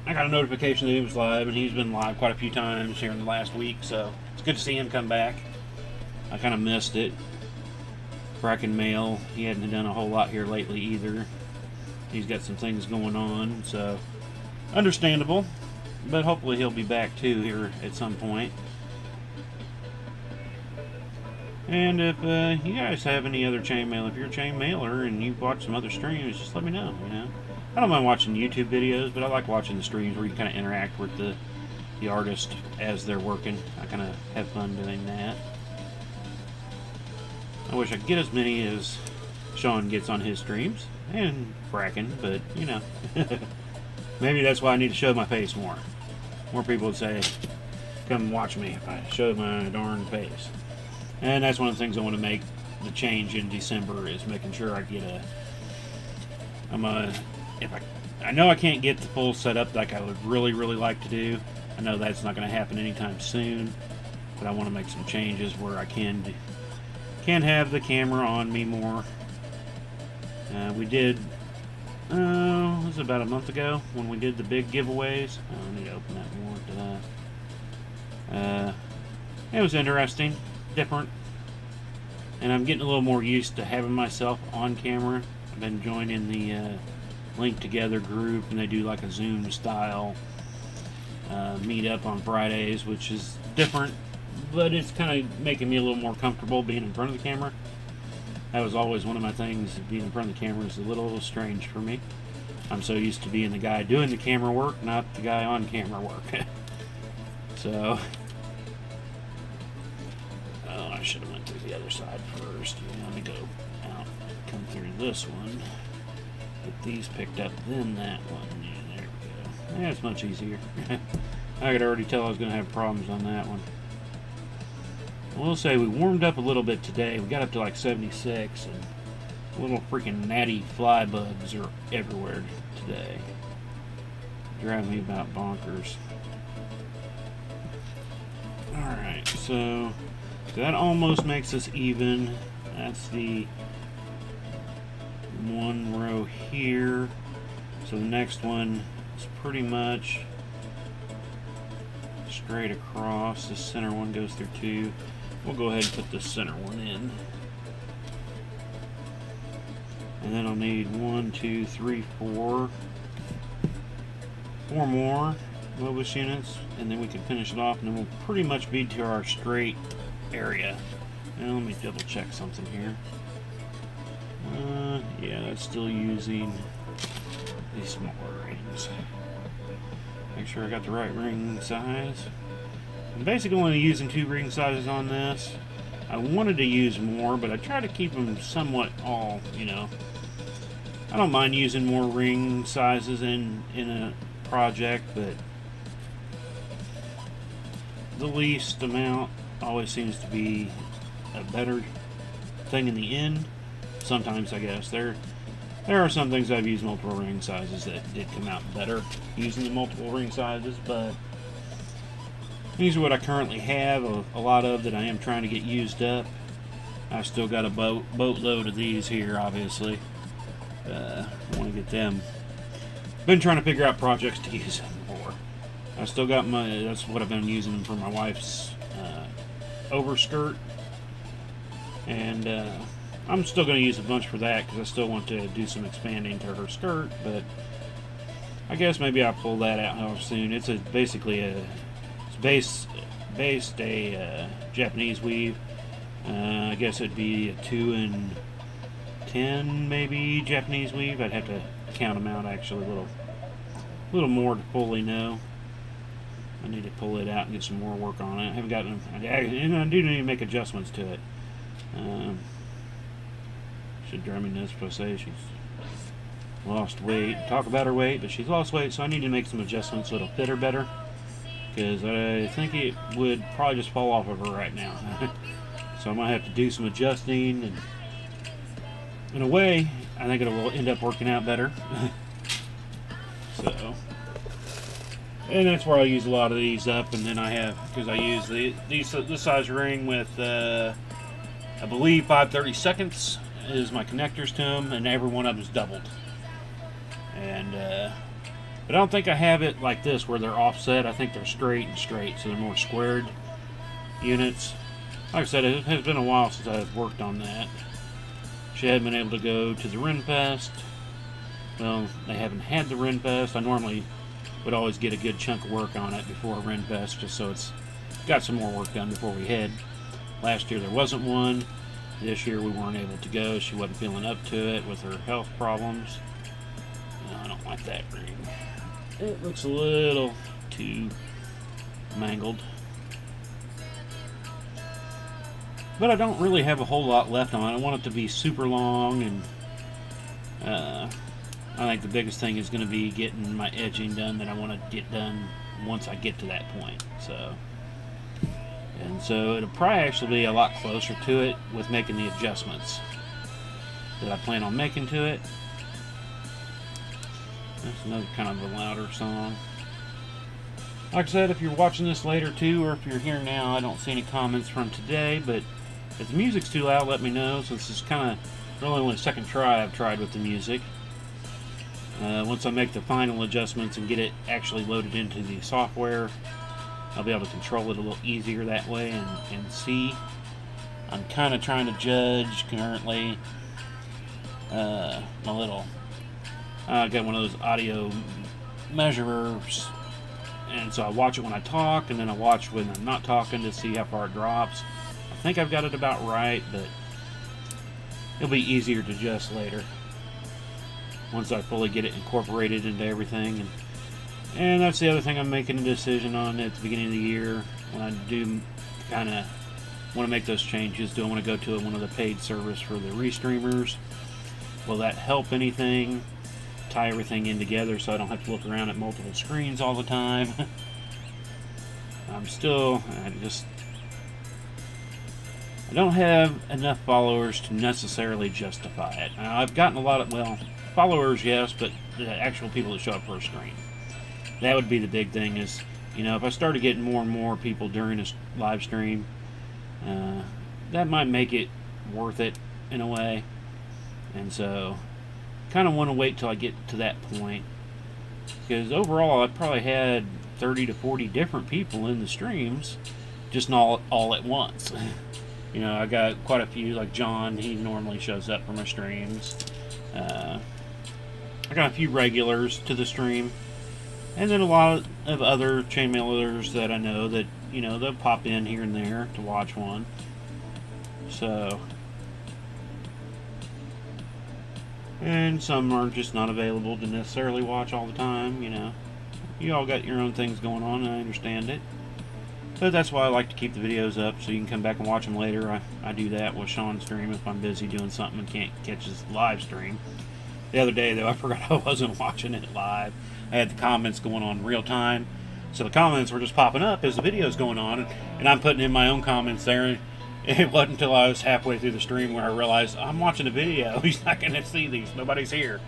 I got a notification that he was live, and he's been live quite a few times here in the last week. So it's good to see him come back. I kind of missed it. Cracking mail. He hadn't done a whole lot here lately either. He's got some things going on, so understandable, but hopefully he'll be back too here at some point. And if you guys have any other chainmail, if you're a chainmailer and you've watched some other streams, just let me know. I don't mind watching YouTube videos, but I like watching the streams where you kind of interact with the artist as they're working. I kind of have fun doing that. I wish I could get as many as Sean gets on his streams, and Bracken, but maybe that's why I need to show my face more. More people would say, come watch me if I show my darn face. And that's one of the things I want to make the change in December, is making sure I get I know I can't get the full setup like I would really like to do. I know that's not going to happen anytime soon, but I want to make some changes where I can have the camera on me more. We did, it was about a month ago when we did the big giveaways. I need to open that more. It was interesting, different, and I'm getting a little more used to having myself on camera. I've been joining the Link Together group, and they do like a Zoom style meet up on Fridays, which is different, but it's kind of making me a little more comfortable being in front of the camera. That was always one of my things. Being in front of the camera is a little strange for me. I'm so used to being the guy doing the camera work, not the guy on camera work. So, oh, I should have went through the other side first. Let me go out, come through this one, get these picked up, then that one. Yeah, there we go. Yeah, it's much easier. I could already tell I was going to have problems on that one. I will say we warmed up a little bit today. We got up to like 76, and little freaking gnatty fly bugs are everywhere today. Driving me about bonkers. Alright, so that almost makes us even. That's the one row here. So the next one is pretty much straight across. The center one goes through 2. We'll go ahead and put the center one in. And then I'll need 1, 2, 3, 4 more Mobus units, and then we can finish it off, and then we'll pretty much be to our straight area. Now let me double check something here. Yeah, that's still using these smaller rings. Make sure I got the right ring size. I'm basically only using 2 ring sizes on this. I wanted to use more, but I try to keep them somewhat all, I don't mind using more ring sizes in a project, but the least amount always seems to be a better thing in the end. Sometimes, I guess. There are some things I've used multiple ring sizes that did come out better using the multiple ring sizes, but these are what I currently have, a lot of that I am trying to get used up. I've still got a boatload of these here, obviously. I want to get them. Been trying to figure out projects to use them for. I still got that's what I've been using them for, my wife's overskirt. And I'm still going to use a bunch for that because I still want to do some expanding to her skirt, but I guess maybe I'll pull that out soon. It's basically based a Japanese weave. I guess it'd be a 2 and 10 maybe Japanese weave. I'd have to count them out actually a little more to fully know. I need to pull it out and get some more work on it. I haven't gotten, and I do need to make adjustments to it. Should drum in this, but I say she's lost weight. Talk about her weight, but she's lost weight, so I need to make some adjustments so it'll fit her better. Because I think it would probably just fall off of her right now. So I might have to do some adjusting, and in a way, I think it will end up working out better. So, and that's where I use a lot of these up, and then I have, because I use this size ring with, I believe 5/32 is my connectors to them, and every one of them is doubled. And but I don't think I have it like this where they're offset. I think they're straight, so they're more squared units. Like I said, it has been a while since I've worked on that. She hadn't been able to go to the Renfest. Well, they haven't had the Renfest. I normally would always get a good chunk of work on it before Renfest, just so it's got some more work done before we head. Last year there wasn't one. This year we weren't able to go. She wasn't feeling up to it with her health problems. No, I don't like that ring. It looks a little too mangled. But I don't really have a whole lot left on it. I want it to be super long, and I think the biggest thing is going to be getting my edging done that I want to get done once I get to that point. So it'll probably actually be a lot closer to it with making the adjustments that I plan on making to it. That's another kind of a louder song. Like I said, if you're watching this later too, or if you're here now, I don't see any comments from today, but if the music's too loud, let me know, since it's kind of really only the second try I've tried with the music. Once I make the final adjustments and get it actually loaded into the software, I'll be able to control it a little easier that way and see. I'm kind of trying to judge currently my little... I got one of those audio measurers, and so I watch it when I talk, and then I watch when I'm not talking to see how far it drops. I think I've got it about right, but it'll be easier to adjust later once I fully get it incorporated into everything. And that's the other thing I'm making a decision on at the beginning of the year, when I do kind of want to make those changes. Do I want to go to one of the paid service for the restreamers? Will that help anything? Tie everything in together so I don't have to look around at multiple screens all the time. I don't have enough followers to necessarily justify it. I've gotten a lot of, well, followers, yes, but the actual people that show up for a stream. That would be the big thing is, if I started getting more and more people during a live stream, that might make it worth it in a way. And so, kind of want to wait till I get to that point. Because overall, I've probably had 30 to 40 different people in the streams, just not all at once. I got quite a few, like John, he normally shows up for my streams. I got a few regulars to the stream. And then a lot of other chainmailers that I know that, they'll pop in here and there to watch one. So, and some are just not available to necessarily watch all the time, You all got your own things going on, and I understand it. But that's why I like to keep the videos up, so you can come back and watch them later. I do that with Sean's stream if I'm busy doing something and can't catch his live stream. The other day, though, I forgot I wasn't watching it live. I had the comments going on real time, so the comments were just popping up as the video's going on, and I'm putting in my own comments there, It wasn't until I was halfway through the stream where I realized I'm watching a video. He's not going to see these. Nobody's here.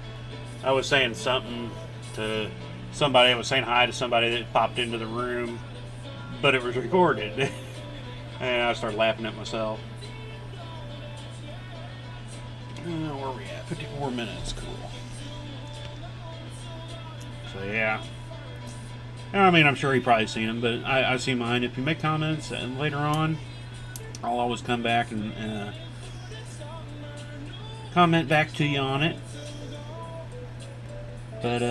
I was saying something to somebody. I was saying hi to somebody that popped into the room, but it was recorded. And I started laughing at myself. Where are we at? 54 minutes. Cool. So, yeah. I mean, I'm sure he probably seen them, but I see mine. If you make comments and later on, I'll always come back and comment back to you on it. But,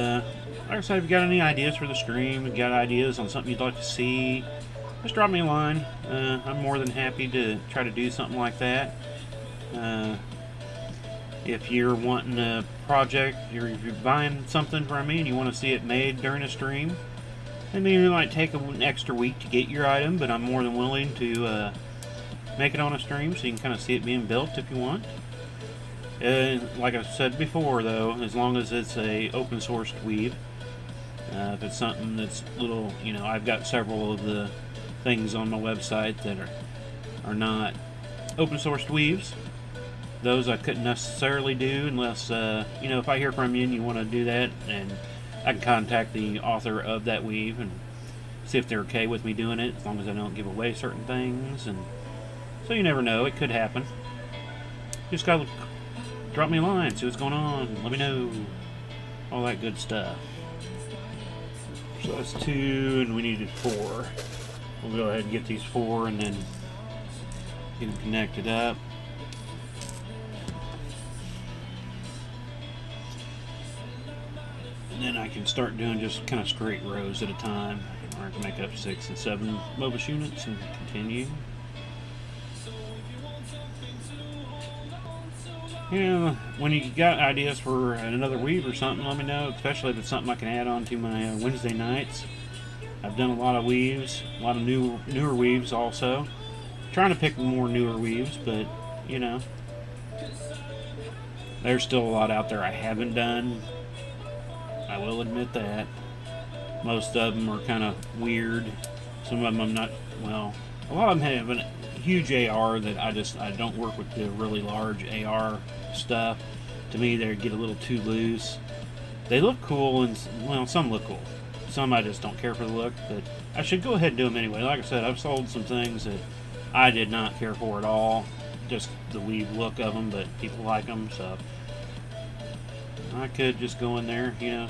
like I said, if you got any ideas for the stream, if you got ideas on something you'd like to see, just drop me a line. I'm more than happy to try to do something like that. If you're wanting a project, or if you're buying something from me and you want to see it made during a stream, I mean, it might take an extra week to get your item, but I'm more than willing to make it on a stream so you can kind of see it being built if you want. Like I said before, though, as long as it's a open sourced weave. If it's something that's little, you know, I've got several of the things on my website that are not open sourced weaves. Those I couldn't necessarily do unless, you know, if I hear from you and you want to do that, and I can contact the author of that weave and see if they're okay with me doing it, as long as I don't give away certain things. And so you never know, it could happen. Just gotta drop me a line, see what's going on, let me know, all that good stuff. So that's 2, and we needed 4. We'll go ahead and get these 4 and then get them connected up. And then I can start doing just kind of straight rows at a time. Or I can make up 6 and 7 Mobus units and continue. Yeah, when you got ideas for another weave or something, let me know, especially if it's something I can add on to my Wednesday nights. I've done a lot of weaves, a lot of newer weaves also. Trying to pick more newer weaves, but, you know, there's still a lot out there I haven't done. I will admit that. Most of them are kind of weird. Some of them I'm not, well, a lot of them have a huge AR that I don't work with the really large AR stuff. To me, they get a little too loose. They look cool, and, well, some look cool. Some I just don't care for the look, but I should go ahead and do them anyway. Like I said, I've sold some things that I did not care for at all. Just the weave look of them, but people like them, so I could just go in there, you know,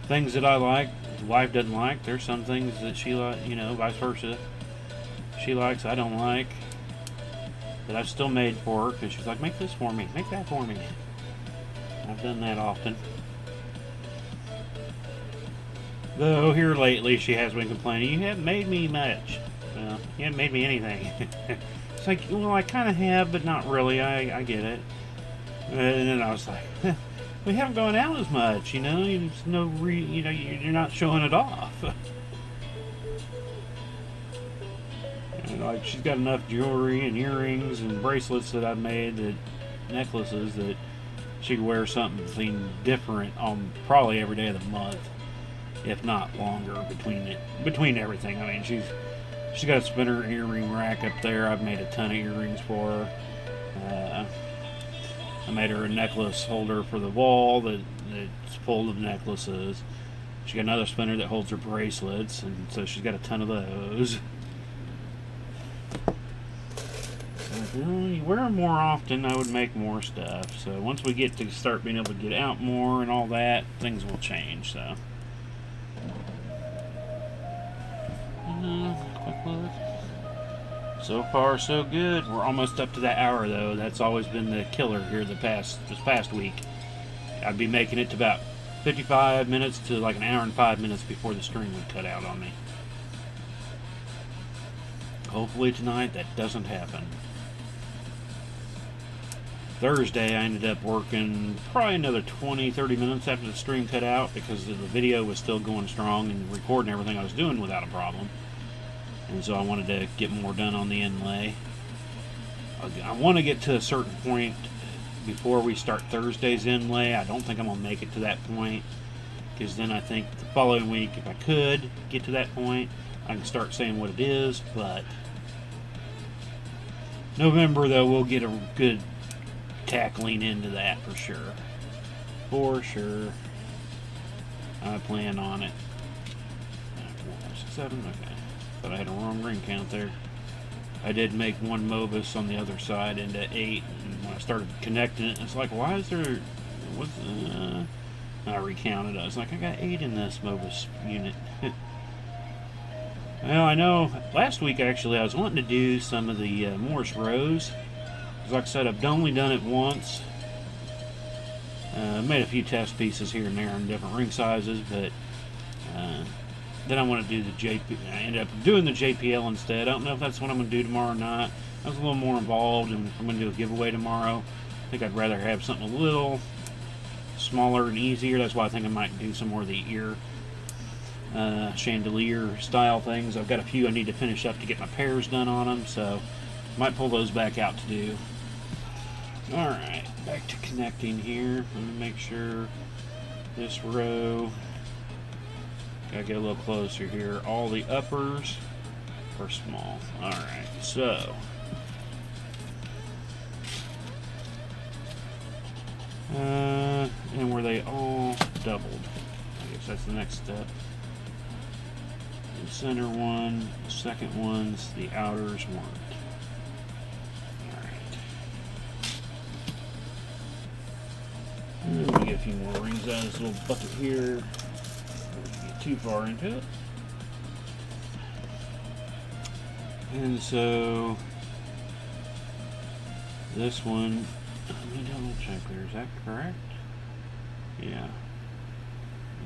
things that I like, the wife doesn't like. There's some things that she like, you know, vice versa. She likes, I don't like. But I've still made for her because she's like, make this for me, make that for me. I've done that often. Though here lately she has been complaining, you haven't made me much. Well, you haven't made me anything. It's like, well, I kind of have, but not really. I get it. And then I was like, we haven't gone out as much, you know. There's no you know, you're not showing it off. And like, she's got enough jewelry and earrings and bracelets that I've made, that necklaces, that she could wear something different on probably every day of the month, if not longer, between everything. I mean, she's got a spinner earring rack up there. I've made a ton of earrings for her. I made her a necklace holder for the wall that's full of necklaces. She got another spinner that holds her bracelets, and so she's got a ton of those. So, you wear them more often, I would make more stuff. So once we get to start being able to get out more and all that, things will change. So, quick look. So far, so good. We're almost up to that hour, though. That's always been the killer here this past week. I'd be making it to about 55 minutes to like an hour and 5 minutes before the stream would cut out on me. Hopefully tonight that doesn't happen. Thursday, I ended up working probably another 20-30 minutes after the stream cut out because the video was still going strong and recording everything I was doing without a problem. And so I wanted to get more done on the inlay. I want to get to a certain point before we start Thursday's inlay. I don't think I'm going to make it to that point, because then I think the following week, if I could get to that point, I can start saying what it is, but November, though, we'll get a good tackling into that for sure. For sure. I plan on it. 4, 6, 7, okay. Thought I had a wrong ring count there. I did make one Mobus on the other side into 8, and when I started connecting it, it's like, why is there... What's... I recounted. I was like, I got 8 in this Mobus unit. Well, I know last week actually I was wanting to do some of the Morse rows. Because like I said, I've only done it once. Made a few test pieces here and there in different ring sizes, but then I want to do the JP. I ended up doing the JPL instead. I don't know if that's what I'm going to do tomorrow or not. I was a little more involved, and if I'm going to do a giveaway tomorrow, I think I'd rather have something a little smaller and easier. That's why I think I might do some more of the ear chandelier style things. I've got a few I need to finish up to get my pairs done on them, so might pull those back out to do. Alright, back to connecting here. Let me make sure this row, gotta get a little closer here. All the uppers are small. Alright, so and were they all doubled? I guess that's the next step. The center one, the second ones, the outers weren't. Alright. Let me get a few more rings out of this little bucket here. Don't get too far into it. And so this one, let me double check there. Is that correct? Yeah.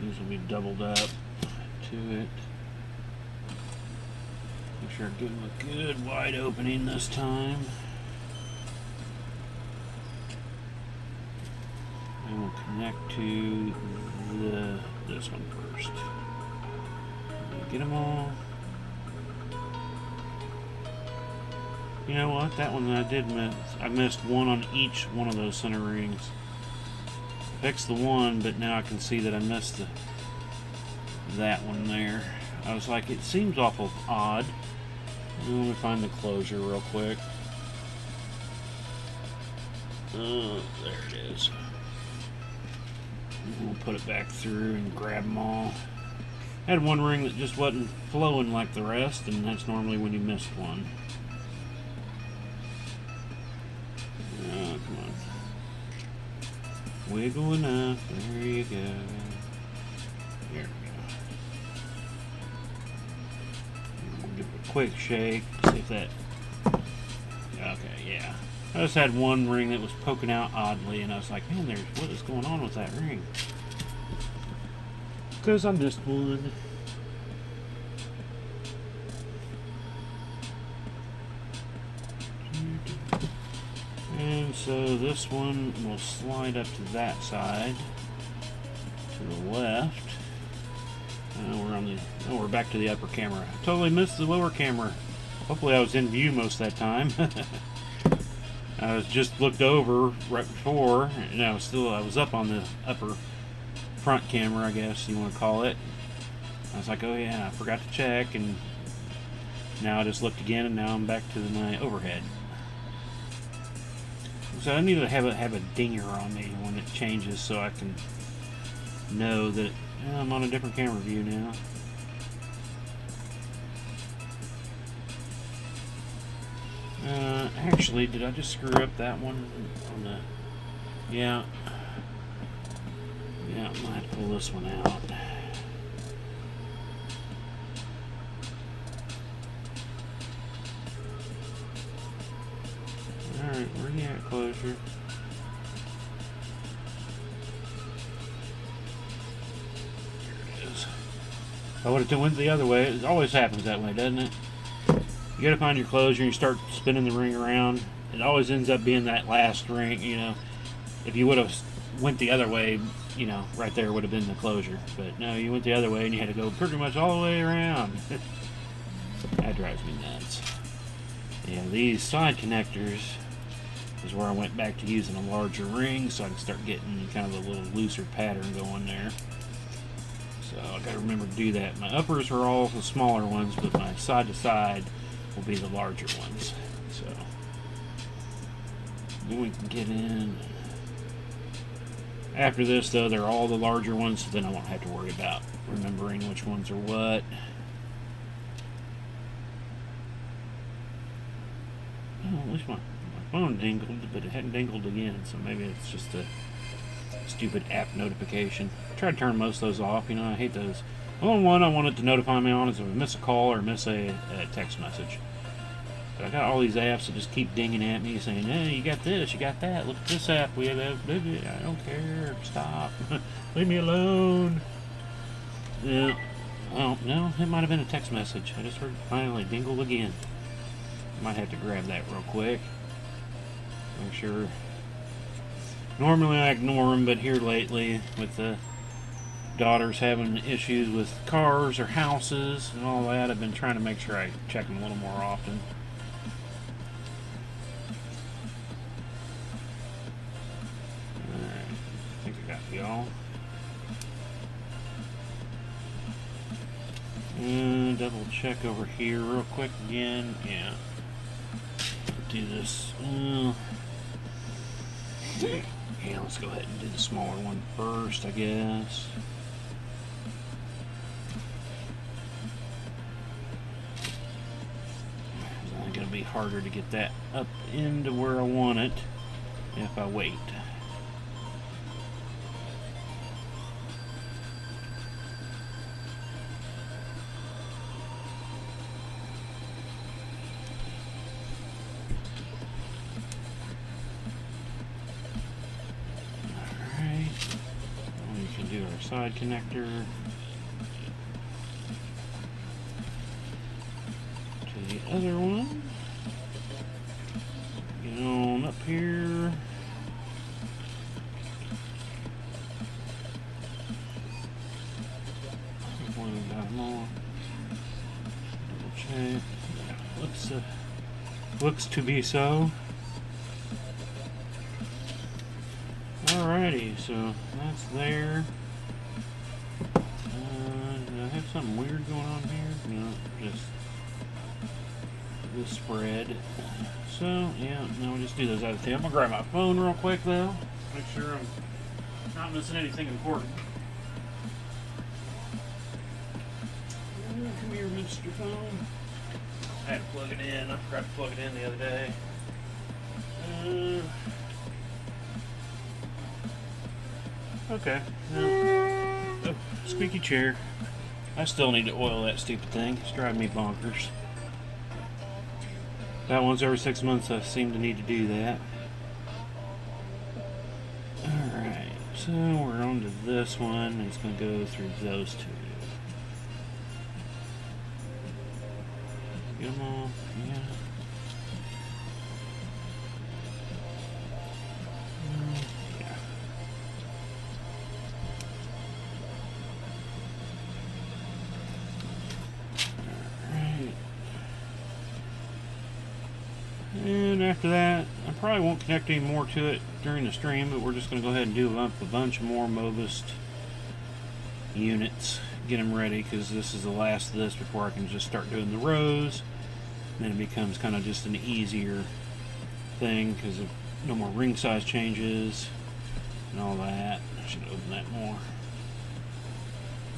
These will be doubled up to it. Make sure I give them a good wide opening this time. And we'll connect to this one first. Get them all. You know what? That one I did miss. I missed one on each one of those center rings. Fixed the one, but now I can see that I missed that one there. I was like, it seems awful odd. Let me find the closure real quick. Oh, there it is. We'll put it back through and grab them all. I had one ring that just wasn't flowing like the rest, and that's normally when you missed one. Oh, come on. Wiggle enough. There you go. There we go. We'll give it a quick shake. See if that... Okay, yeah. I just had one ring that was poking out oddly, and I was like, man, what is going on with that ring? Because I missed one. And so this one will slide up to that side, to the left. We're back to the upper camera. I totally missed the lower camera. Hopefully I was in view most of that time. I was just looked over right before, and I was up on the upper front camera, I guess you want to call it. I was like, oh yeah, I forgot to check, and now I just looked again, and now I'm back to my overhead. So I need to have a dinger on me when it changes, so I can know that I'm on a different camera view now. Actually, did I just screw up that one on the... Yeah. Yeah, I might have to pull this one out. Alright, where are you at, closure? There it is. If I would have went the other way, it always happens that way, doesn't it? You gotta find your closure and you start spinning the ring around. It always ends up being that last ring, you know. If you would have went the other way, you know, right there would have been the closure. But no, you went the other way and you had to go pretty much all the way around. That drives me nuts. Yeah, these side connectors is where I went back to using a larger ring so I can start getting kind of a little looser pattern going there. So I gotta remember to do that. My uppers are all the smaller ones, but my side to side will be the larger ones. So Then we can get in. After this, though, they're all the larger ones, so then I won't have to worry about remembering which ones are what. Oh, at least my phone dingled, but it hadn't dingled again, so maybe it's just a stupid app notification. I try to turn most of those off. You know, I hate those. The only one I wanted to notify me on is if I miss a call or miss a text message. But I got all these apps that just keep dinging at me saying, hey, you got this, you got that, look at this app, we have that, I don't care, stop, leave me alone. Yeah. Oh, no, it might have been a text message. I just heard it finally dingle again. Might have to grab that real quick. Make sure. Normally I ignore them, but here lately, with the daughters having issues with cars or houses and all that, I've been trying to make sure I check them a little more often. Alright, I think I got y'all. Double check over here real quick again. Yeah. Do this. Yeah, let's go ahead and do the smaller one first, I guess. It's going to be harder to get that up into where I want it if I wait. Side connector to the other one. Get on up here. Got them all. Double check. Yeah, looks to be so. Alrighty, so that's there. I have something weird going on here? No, just the spread. So, yeah, no, we'll just do those other things. I'm going to grab my phone real quick, though. Make sure I'm not missing anything important. Come here, Mr. Phone. I had to plug it in. I forgot to plug it in the other day. Okay. Oh, squeaky chair. I still need to oil that stupid thing. It's driving me bonkers. About once every 6 months I seem to need to do that. Alright, so we're on to this one. And it's going to go through those two. Get them all? Yeah. And after that, I probably won't connect any more to it during the stream, but we're just going to go ahead and do up a bunch more Mobist units, get them ready, because this is the last of this before I can just start doing the rows. And then it becomes kind of just an easier thing because of no more ring size changes and all that. I should open that more.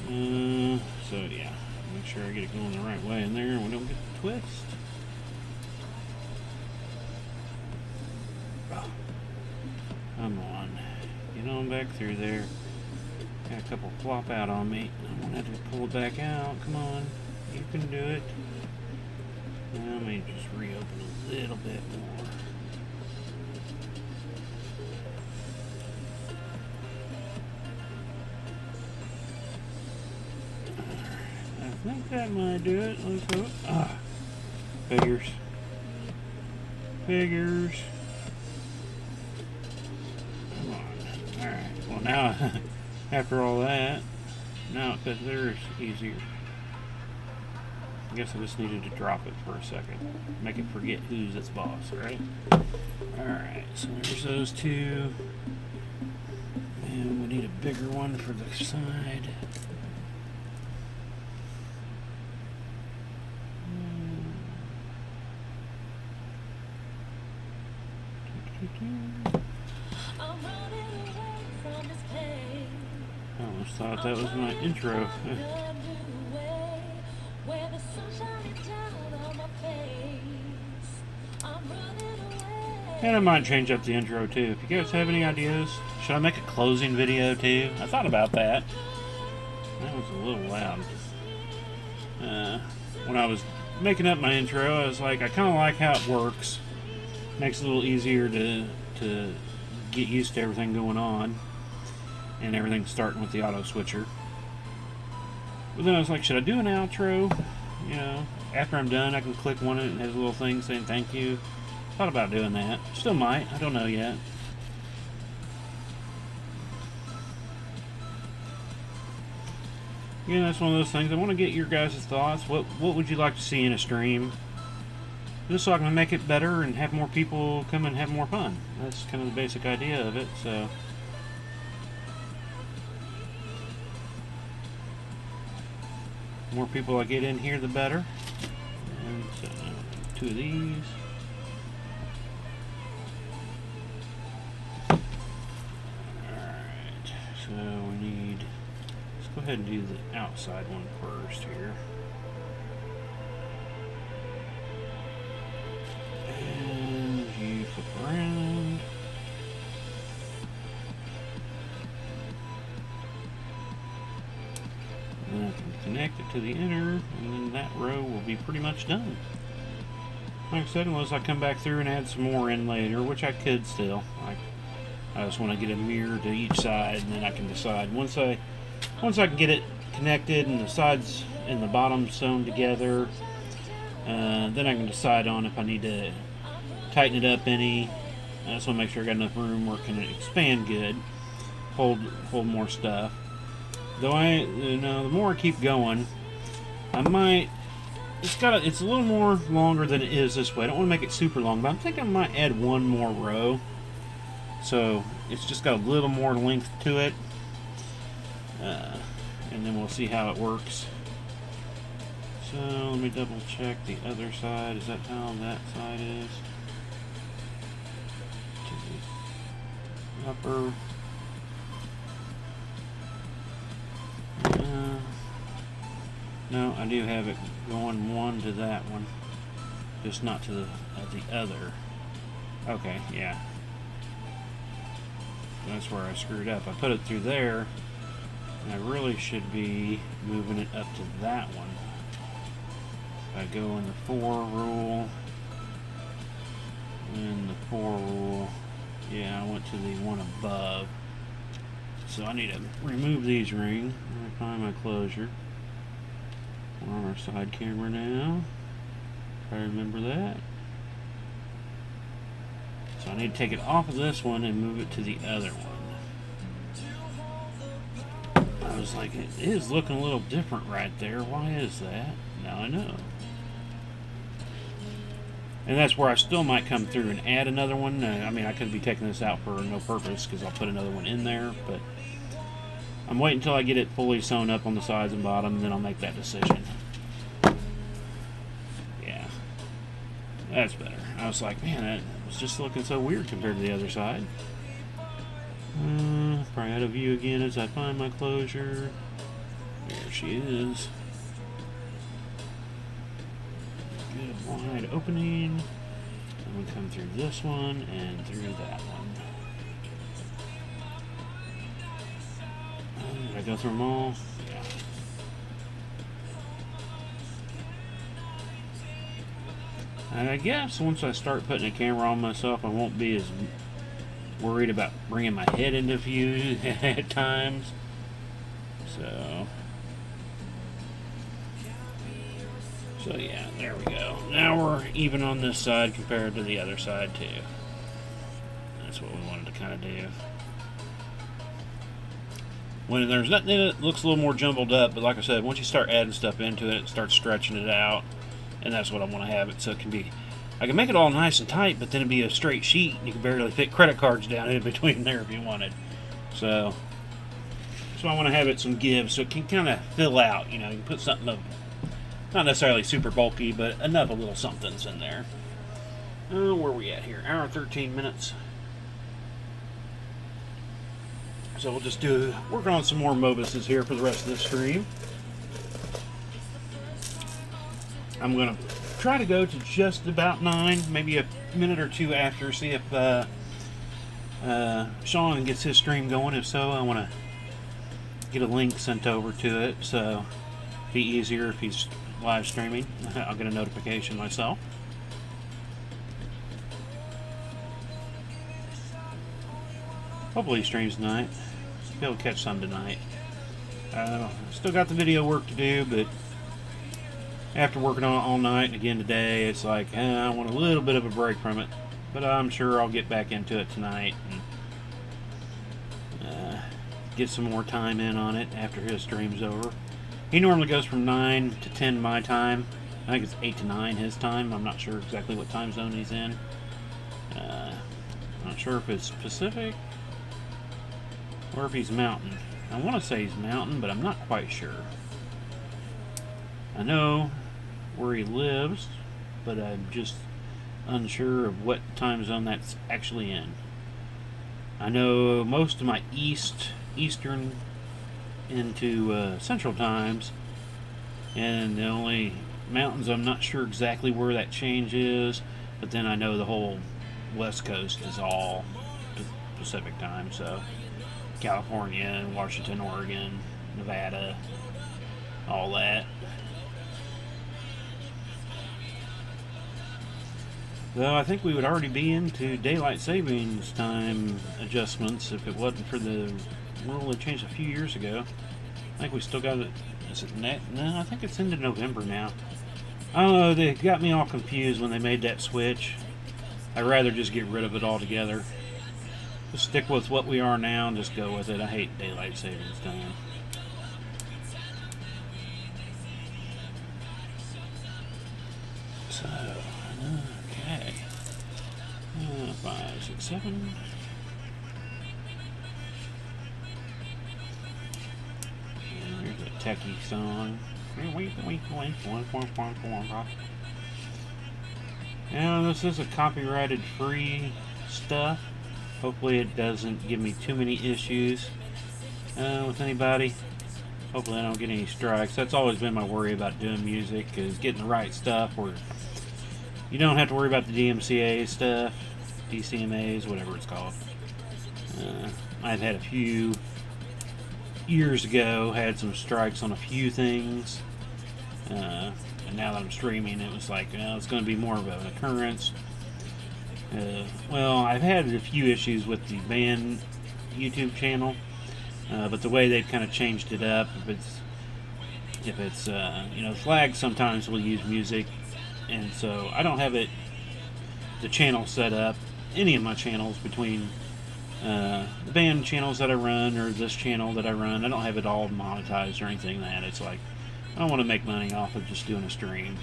So yeah, make sure I get it going the right way in there and we don't get the twist. Come on, get on back through there. Got a couple flop out on me. I won't have to pull it back out. Come on, you can do it. Now, let me just reopen a little bit more. I think that might do it. Let's hope. Ah, figures. Figures. Come on. Alright, well now, after all that, now it fits there easier. I guess I just needed to drop it for a second. Make it forget who's its boss, right? Alright, so there's those two. And we need a bigger one for the side. I'm running away from this pain. I almost thought that was my intro. Where the sun shining down on my face. I'm running away. And I might change up the intro too. If you guys have any ideas, should I make a closing video too? I thought about that. That was a little loud. When I was making up my intro, I was like, I kind of like how it works. Makes it a little easier to get used to everything going on. And everything starting with the auto switcher. But then I was like, should I do an outro? You know, after I'm done, I can click one and it has a little thing saying thank you. Thought about doing that. Still might. I don't know yet. Yeah, that's one of those things. I want to get your guys' thoughts. What would you like to see in a stream? Just so I can make it better and have more people come and have more fun. That's kind of the basic idea of it. So, more people I get in here, the better. And so, 2 of these. Alright, so we need, let's go ahead and do the outside one first here. And you flip around. And I can connect it to the inner, and then that row will be pretty much done. Like I said, unless I come back through and add some more in later, which I could still. I just want to get a mirror to each side, and then I can decide. Once I can get it connected and the sides and the bottom sewn together, then I can decide on if I need to tighten it up any. I just want to make sure I got enough room where it can expand good, hold more stuff. Though the more I keep going, I might. It's a little more longer than it is this way. I don't want to make it super long, but I'm thinking I might add one more row, so it's just got a little more length to it, and then we'll see how it works. So let me double check the other side. Is that how that side is? To the upper. No, I do have it going one to that one, just not to the other. Okay, yeah. That's where I screwed up. I put it through there, and I really should be moving it up to that one. I go in the 4 rule, and the 4 rule. Yeah, I went to the one above. So I need to remove these rings. Let me find my closure. We're on our side camera now. Try to remember that. So I need to take it off of this one and move it to the other one. I was like, it is looking a little different right there. Why is that? Now I know. And that's where I still might come through and add another one. I mean, I could be taking this out for no purpose because I'll put another one in there, but I'm waiting until I get it fully sewn up on the sides and bottom, and then I'll make that decision. Yeah. That's better. I was like, man, that was just looking so weird compared to the other side. Probably out of view again as I find my closure. There she is. Good wide opening. And we come through this one and through that one. Did I go through them all? Yeah. And I guess once I start putting a camera on myself, I won't be as worried about bringing my head into view at times. So yeah, there we go. Now we're even on this side compared to the other side too. That's what we wanted to kind of do. When there's nothing in it, it looks a little more jumbled up, but like I said, once you start adding stuff into it, it starts stretching it out, and that's what I want to have it so it can be. I can make it all nice and tight, but then it'd be a straight sheet, and you can barely fit credit cards down in between there if you wanted. So I want to have it some give, so it can kind of fill out. You know, you can put something of, not necessarily super bulky, but enough of little somethings in there. Where are we at here? Hour and 13 minutes. So we'll just work on some more Mobises here for the rest of the stream. I'm going to try to go to just about 9, maybe a minute or two after, see if Sean gets his stream going. If so, I want to get a link sent over to it, so it'd be easier if he's live streaming. I'll get a notification myself. Hopefully he streams tonight. Be able to catch some tonight. Still got the video work to do, but after working on it all night and again today, it's like I want a little bit of a break from it. But I'm sure I'll get back into it tonight and get some more time in on it after his stream's over. He normally goes from 9 to 10 my time. I think it's 8 to 9 his time. I'm not sure exactly what time zone he's in. Not sure if it's Pacific or if he's Mountain. I want to say he's Mountain, but I'm not quite sure. I know where he lives, but I'm just unsure of what time zone that's actually in. I know most of my Eastern into Central times, and the only mountains I'm not sure exactly where that change is, but then I know the whole West Coast is all Pacific time, so California, Washington, Oregon, Nevada, all that. Though I think we would already be into daylight savings time adjustments if it wasn't for the rule they changed a few years ago. I think we still got it. Is it net? No, I think it's into November now. I don't know, they got me all confused when they made that switch. I'd rather just get rid of it altogether. Just stick with what we are now and just go with it. I hate daylight savings time. So, okay. 5, 6, 7. And here's a techie song. Now, this is a copyrighted free stuff. Hopefully it doesn't give me too many issues with anybody. Hopefully I don't get any strikes. That's always been my worry about doing music, is getting the right stuff where you don't have to worry about the DMCA stuff, DCMAs, whatever it's called. I've had a few years ago, had some strikes on a few things, and now that I'm streaming, it was like, it's going to be more of an occurrence. Well, I've had a few issues with the band YouTube channel, but the way they've kind of changed it up, if it's flags sometimes will use music, and so I don't have the channel set up, any of my channels between the band channels that I run or this channel that I run, I don't have it all monetized or anything like that. It's like, I don't want to make money off of just doing a stream.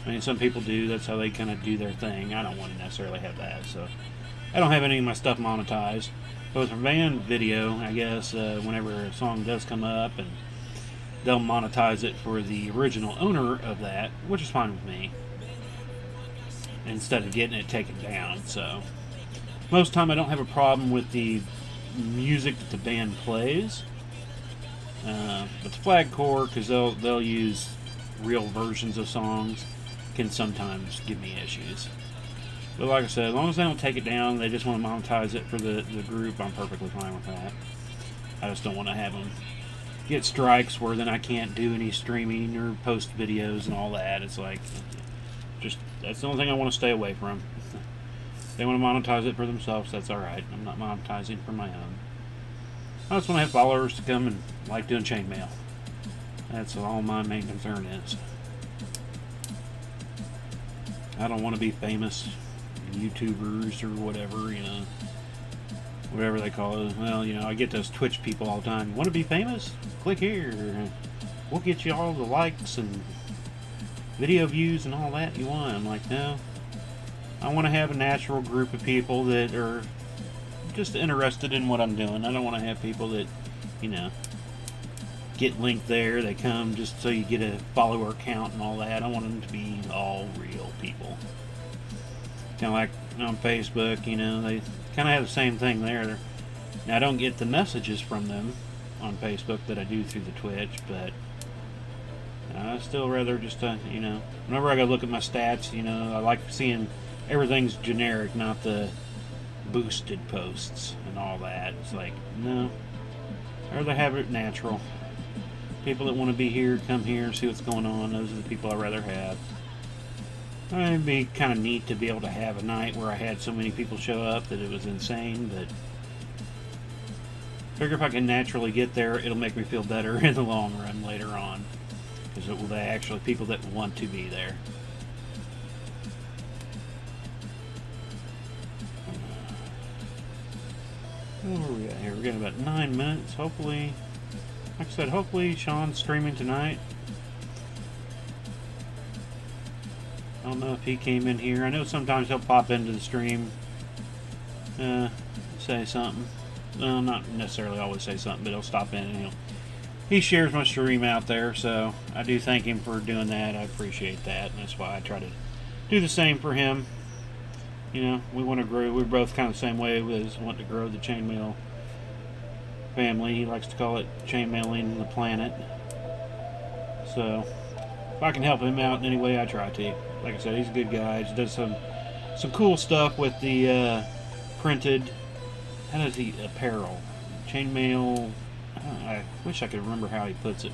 I mean, some people do. That's how they kind of do their thing. I don't want to necessarily have that, so I don't have any of my stuff monetized. But with a band video, I guess, whenever a song does come up, and they'll monetize it for the original owner of that, which is fine with me, instead of getting it taken down. So most of the time I don't have a problem with the music that the band plays, but the flagcore, because they'll use real versions of songs, can sometimes give me issues. But like I said, as long as they don't take it down, they just want to monetize it for the group, I'm perfectly fine with that. I just don't want to have them get strikes where then I can't do any streaming or post videos and all that. It's like, that's the only thing I want to stay away from. If they want to monetize it for themselves, that's alright. I'm not monetizing for my own. I just want to have followers to come and like doing chainmail. That's all my main concern is. I don't want to be famous YouTubers or whatever, whatever they call it. Well, I get those Twitch people all the time. Want to be famous? Click here. We'll get you all the likes and video views and all that you want. I'm like, no. I want to have a natural group of people that are just interested in what I'm doing. I don't want to have people that, get linked there. They come just so you get a follower count and all that. I want them to be all real people. Kind of like on Facebook, they kind of have the same thing there. Now, I don't get the messages from them on Facebook that I do through the Twitch, but I still rather just, whenever I go look at my stats, I like seeing everything's generic, not the boosted posts and all that. It's like, no, I'd rather have it natural. People that want to be here, come here, see what's going on. Those are the people I'd rather have. It'd be kind of neat to be able to have a night where I had so many people show up that it was insane, but I figure if I can naturally get there, it'll make me feel better in the long run later on. Because it will be actually people that want to be there. Where are we at here? We're getting about 9 minutes. Hopefully, like I said, hopefully Sean's streaming tonight. I don't know if he came in here. I know sometimes he'll pop into the stream, say something. Well, not necessarily always say something, but he'll stop in and he shares my stream out there, so I do thank him for doing that. I appreciate that, and that's why I try to do the same for him. We want to grow. We're both kind of the same way as want to grow the chainmail family. He likes to call it chainmailing the planet. So if I can help him out in any way, I try to. Like I said, he's a good guy. He does some cool stuff with the printed. How does he apparel? Chainmail. I wish I could remember how he puts it.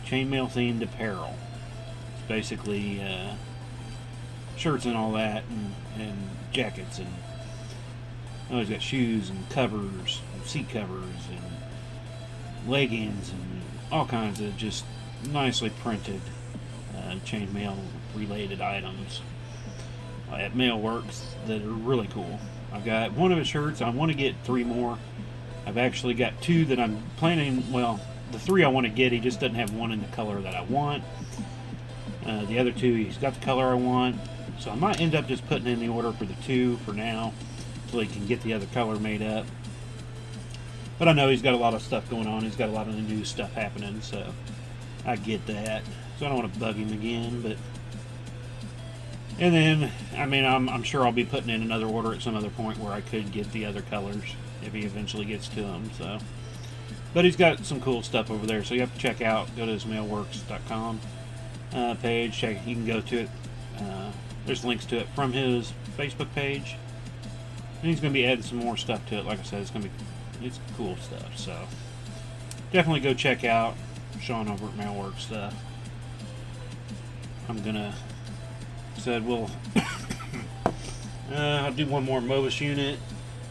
Chainmail themed apparel. It's basically shirts and all that, and jackets, and he's got shoes and covers, and seat covers, and leggings, and all kinds of just nicely printed chainmail related items at Mailworks that are really cool. I've got one of his shirts. I want to get 3 more. I've actually got 2 that I'm planning. Well, the 3 I want to get, he just doesn't have one in the color that I want. The other 2, he's got the color I want. So I might end up just putting in the order for the 2 for now, so he can get the other color made up. But I know he's got a lot of stuff going on. He's got a lot of new stuff happening, so I get that. So I don't want to bug him again, but. And then, I'm sure I'll be putting in another order at some other point where I could get the other colors if he eventually gets to them. So, but he's got some cool stuff over there, so you have to check out. Go to his mailworks.com page. You can go to it. There's links to it from his Facebook page, and he's going to be adding some more stuff to it. Like I said, it's cool stuff. So definitely go check out Sean over at Mailworks stuff. I'm gonna. Said I'll do one more Mobus unit,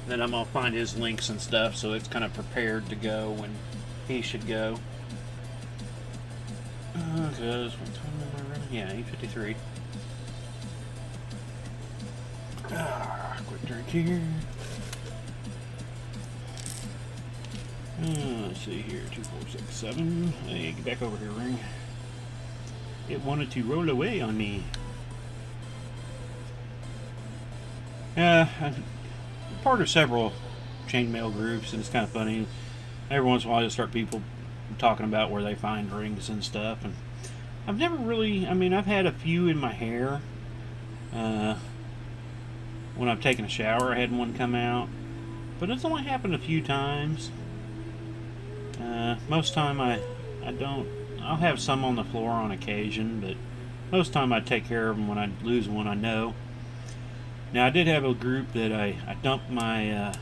then I'm gonna find his links and stuff, so it's kind of prepared to go when he should go. Because what time am I running? Yeah, 8:53. Quick drink here. Let's see here, 2, 4, 6, 7. Hey, get back over here, ring. It wanted to roll away on me. I'm part of several chainmail groups, and it's kind of funny. Every once in a while, you'll start people talking about where they find rings and stuff. And I've never really, I've had a few in my hair. When I've taken a shower, I had one come out. But it's only happened a few times. Most time I don't. I'll have some on the floor on occasion, but most time I take care of them when I lose one I know. Now, I did have a group that I dumped my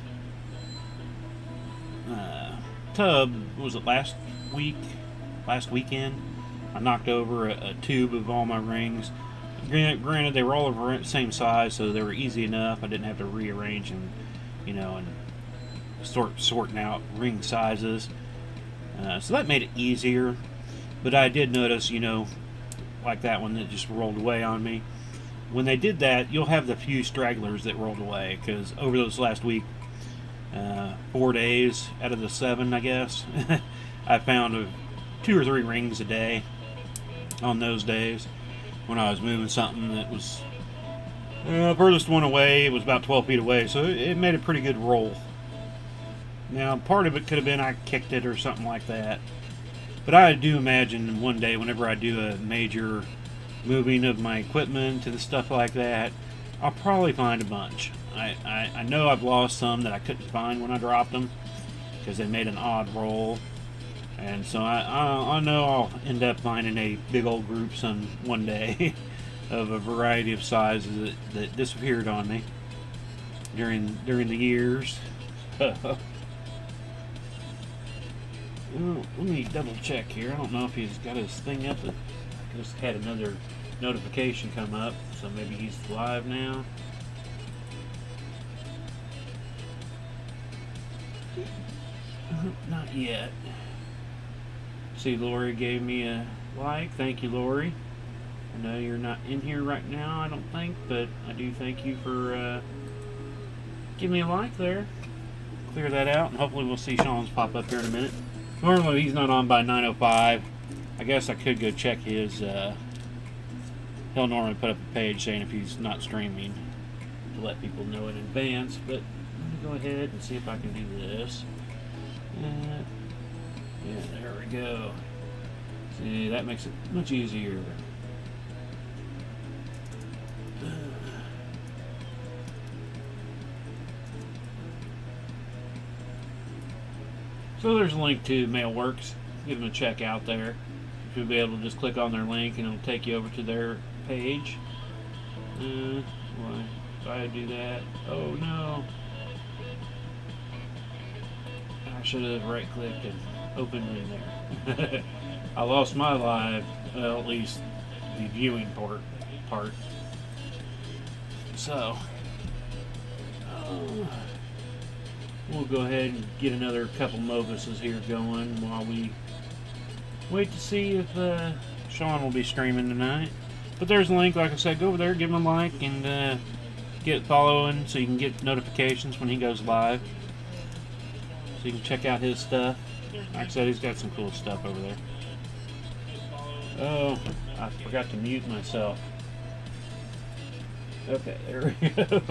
tub, was it last weekend? I knocked over a tube of all my rings. Granted, they were all of the same size, so they were easy enough. I didn't have to rearrange and, and sorting out ring sizes. So that made it easier. But I did notice, like that one that just rolled away on me. When they did that, you'll have the few stragglers that rolled away, because over those last week, 4 days out of the 7, I guess, I found 2 or 3 rings a day on those days when I was moving something that was furthest one away. It was about 12 feet away, so it made a pretty good roll. Now, part of it could have been I kicked it or something like that, but I do imagine one day, whenever I do a major moving of my equipment and stuff like that, I'll probably find a bunch. I know I've lost some that I couldn't find when I dropped them, because they made an odd roll. And so I know I'll end up finding a big old group one day of a variety of sizes that disappeared on me during the years. Let me double check here. I don't know if he's got his thing up. I just had another notification come up, so maybe he's live now. Not yet. See, Lori gave me a like. Thank you, Lori. I know you're not in here right now, I don't think, but I do thank you for giving me a like there. Clear that out, and hopefully we'll see Sean's pop up here in a minute. Normally he's not on by 9:05. I guess I could go check his. He'll normally put up a page saying if he's not streaming to let people know in advance, but let me go ahead and see if I can do this. Yeah, there we go. See, that makes it much easier. So there's a link to MailWorks. Give them a check out there. You'll be able to just click on their link and it'll take you over to their page. Why did I do that? Oh no. I should have right-clicked and opened in there. I lost my live, well, at least the viewing part. So, we'll go ahead and get another couple Movises here going while we wait to see if Sean will be streaming tonight. But there's a link, like I said, go over there, give him a like, and get following so you can get notifications when he goes live. So you can check out his stuff. Like I said, he's got some cool stuff over there. Oh, I forgot to mute myself. Okay, there we go.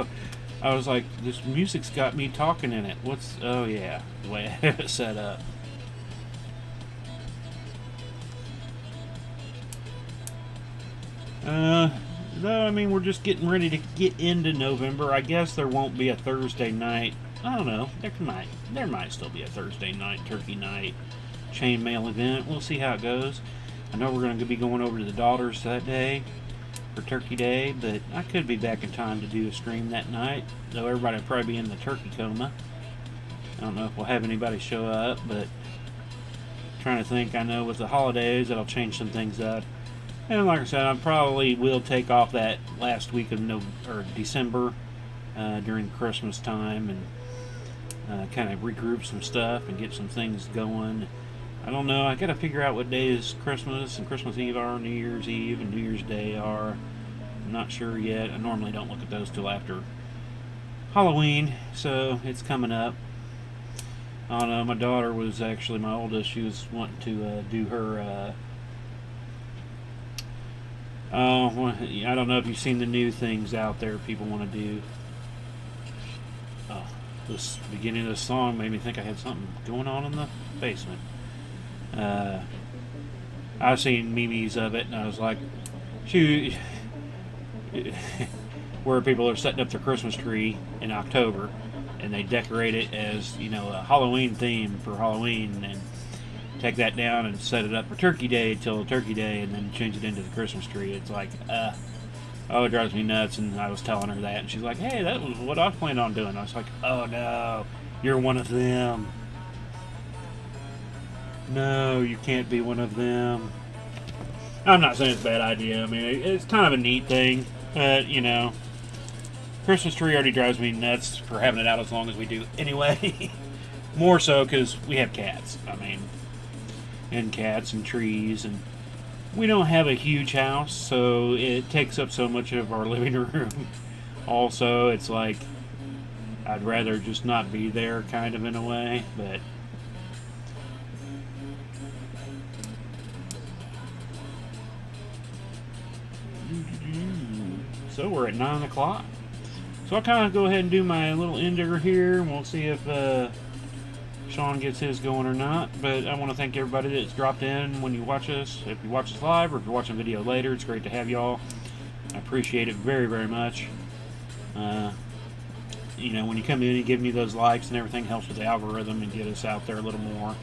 I was like, this music's got me talking in it. Oh yeah, the way I have it set up. Though, I mean, we're just getting ready to get into November. I guess there won't be a Thursday night. I don't know. There might still be a Thursday night, turkey night, chainmail event. We'll see how it goes. I know we're going to be going over to the Daughters that day for Turkey Day, but I could be back in time to do a stream that night, though everybody will probably be in the turkey coma. I don't know if we'll have anybody show up, but I'm trying to think. I know with the holidays that'll change some things up. And like I said, I probably will take off that last week of December during Christmas time and kind of regroup some stuff and get some things going. I don't know. I got to figure out what days Christmas and Christmas Eve are, New Year's Eve and New Year's Day are. I'm not sure yet. I normally don't look at those till after Halloween, so it's coming up. I don't know. My daughter was actually my oldest. She was wanting to do her. I don't know if you've seen the new things out there people want to do. Oh, this beginning of the song made me think I had something going on in the basement. I've seen memes of it, and I was like, shoot, where people are setting up their Christmas tree in October, and they decorate it as, a Halloween theme for Halloween, and take that down and set it up for Turkey Day till Turkey Day, and then change it into the Christmas tree. It's like, it drives me nuts. And I was telling her that, and she's like, hey, that was what I planned on doing. I was like, oh no, you're one of them. No, you can't be one of them. I'm not saying it's a bad idea. I mean, it's kind of a neat thing. Christmas tree already drives me nuts for having it out as long as we do anyway. More so because we have cats. And cats and trees, and we don't have a huge house, so it takes up so much of our living room. Also, it's like I'd rather just not be there, kind of, in a way, but so we're at 9 o'clock. So I'll kind of go ahead and do my little ender here, and we'll see if Sean gets his going or not. But I want to thank everybody that's dropped in when you watch us. If you watch us live or if you're watching the video later, it's great to have y'all. I appreciate it very, very much. you know, when you come in and give me those likes and everything, helps with the algorithm and get us out there a little more.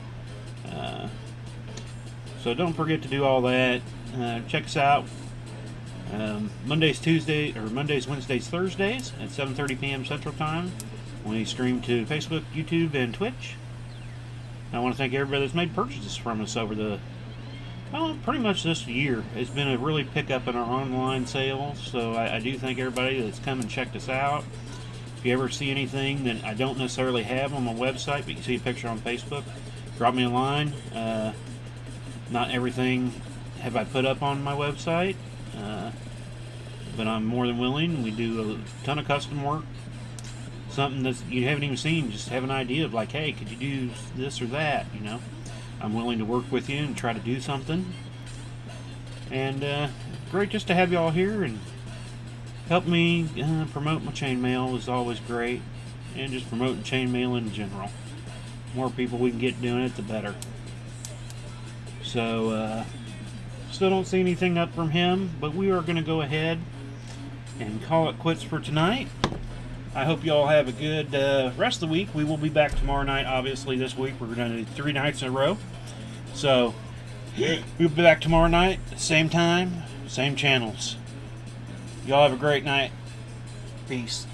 So don't forget to do all that. Check us out Mondays, Wednesdays, Thursdays at 7:30 p.m. Central Time. We stream to Facebook, YouTube, and Twitch. I want to thank everybody that's made purchases from us over the, well, pretty much this year. It's been a really pickup in our online sales, so I do thank everybody that's come and checked us out. If you ever see anything that I don't necessarily have on my website, but you see a picture on Facebook, drop me a line. Not everything have I put up on my website, but I'm more than willing. We do a ton of custom work. Something that you haven't even seen, just have an idea of like, hey, could you do this or that, you know? I'm willing to work with you and try to do something. And great just to have you all here and help me promote my chainmail is always great. And just promoting chainmail in general. The more people we can get doing it, the better. So, still don't see anything up from him, but we are going to go ahead and call it quits for tonight. I hope you all have a good rest of the week. We will be back tomorrow night. Obviously, this week we're going to do 3 nights in a row. So, we'll be back tomorrow night, same time, same channels. Y'all have a great night. Peace.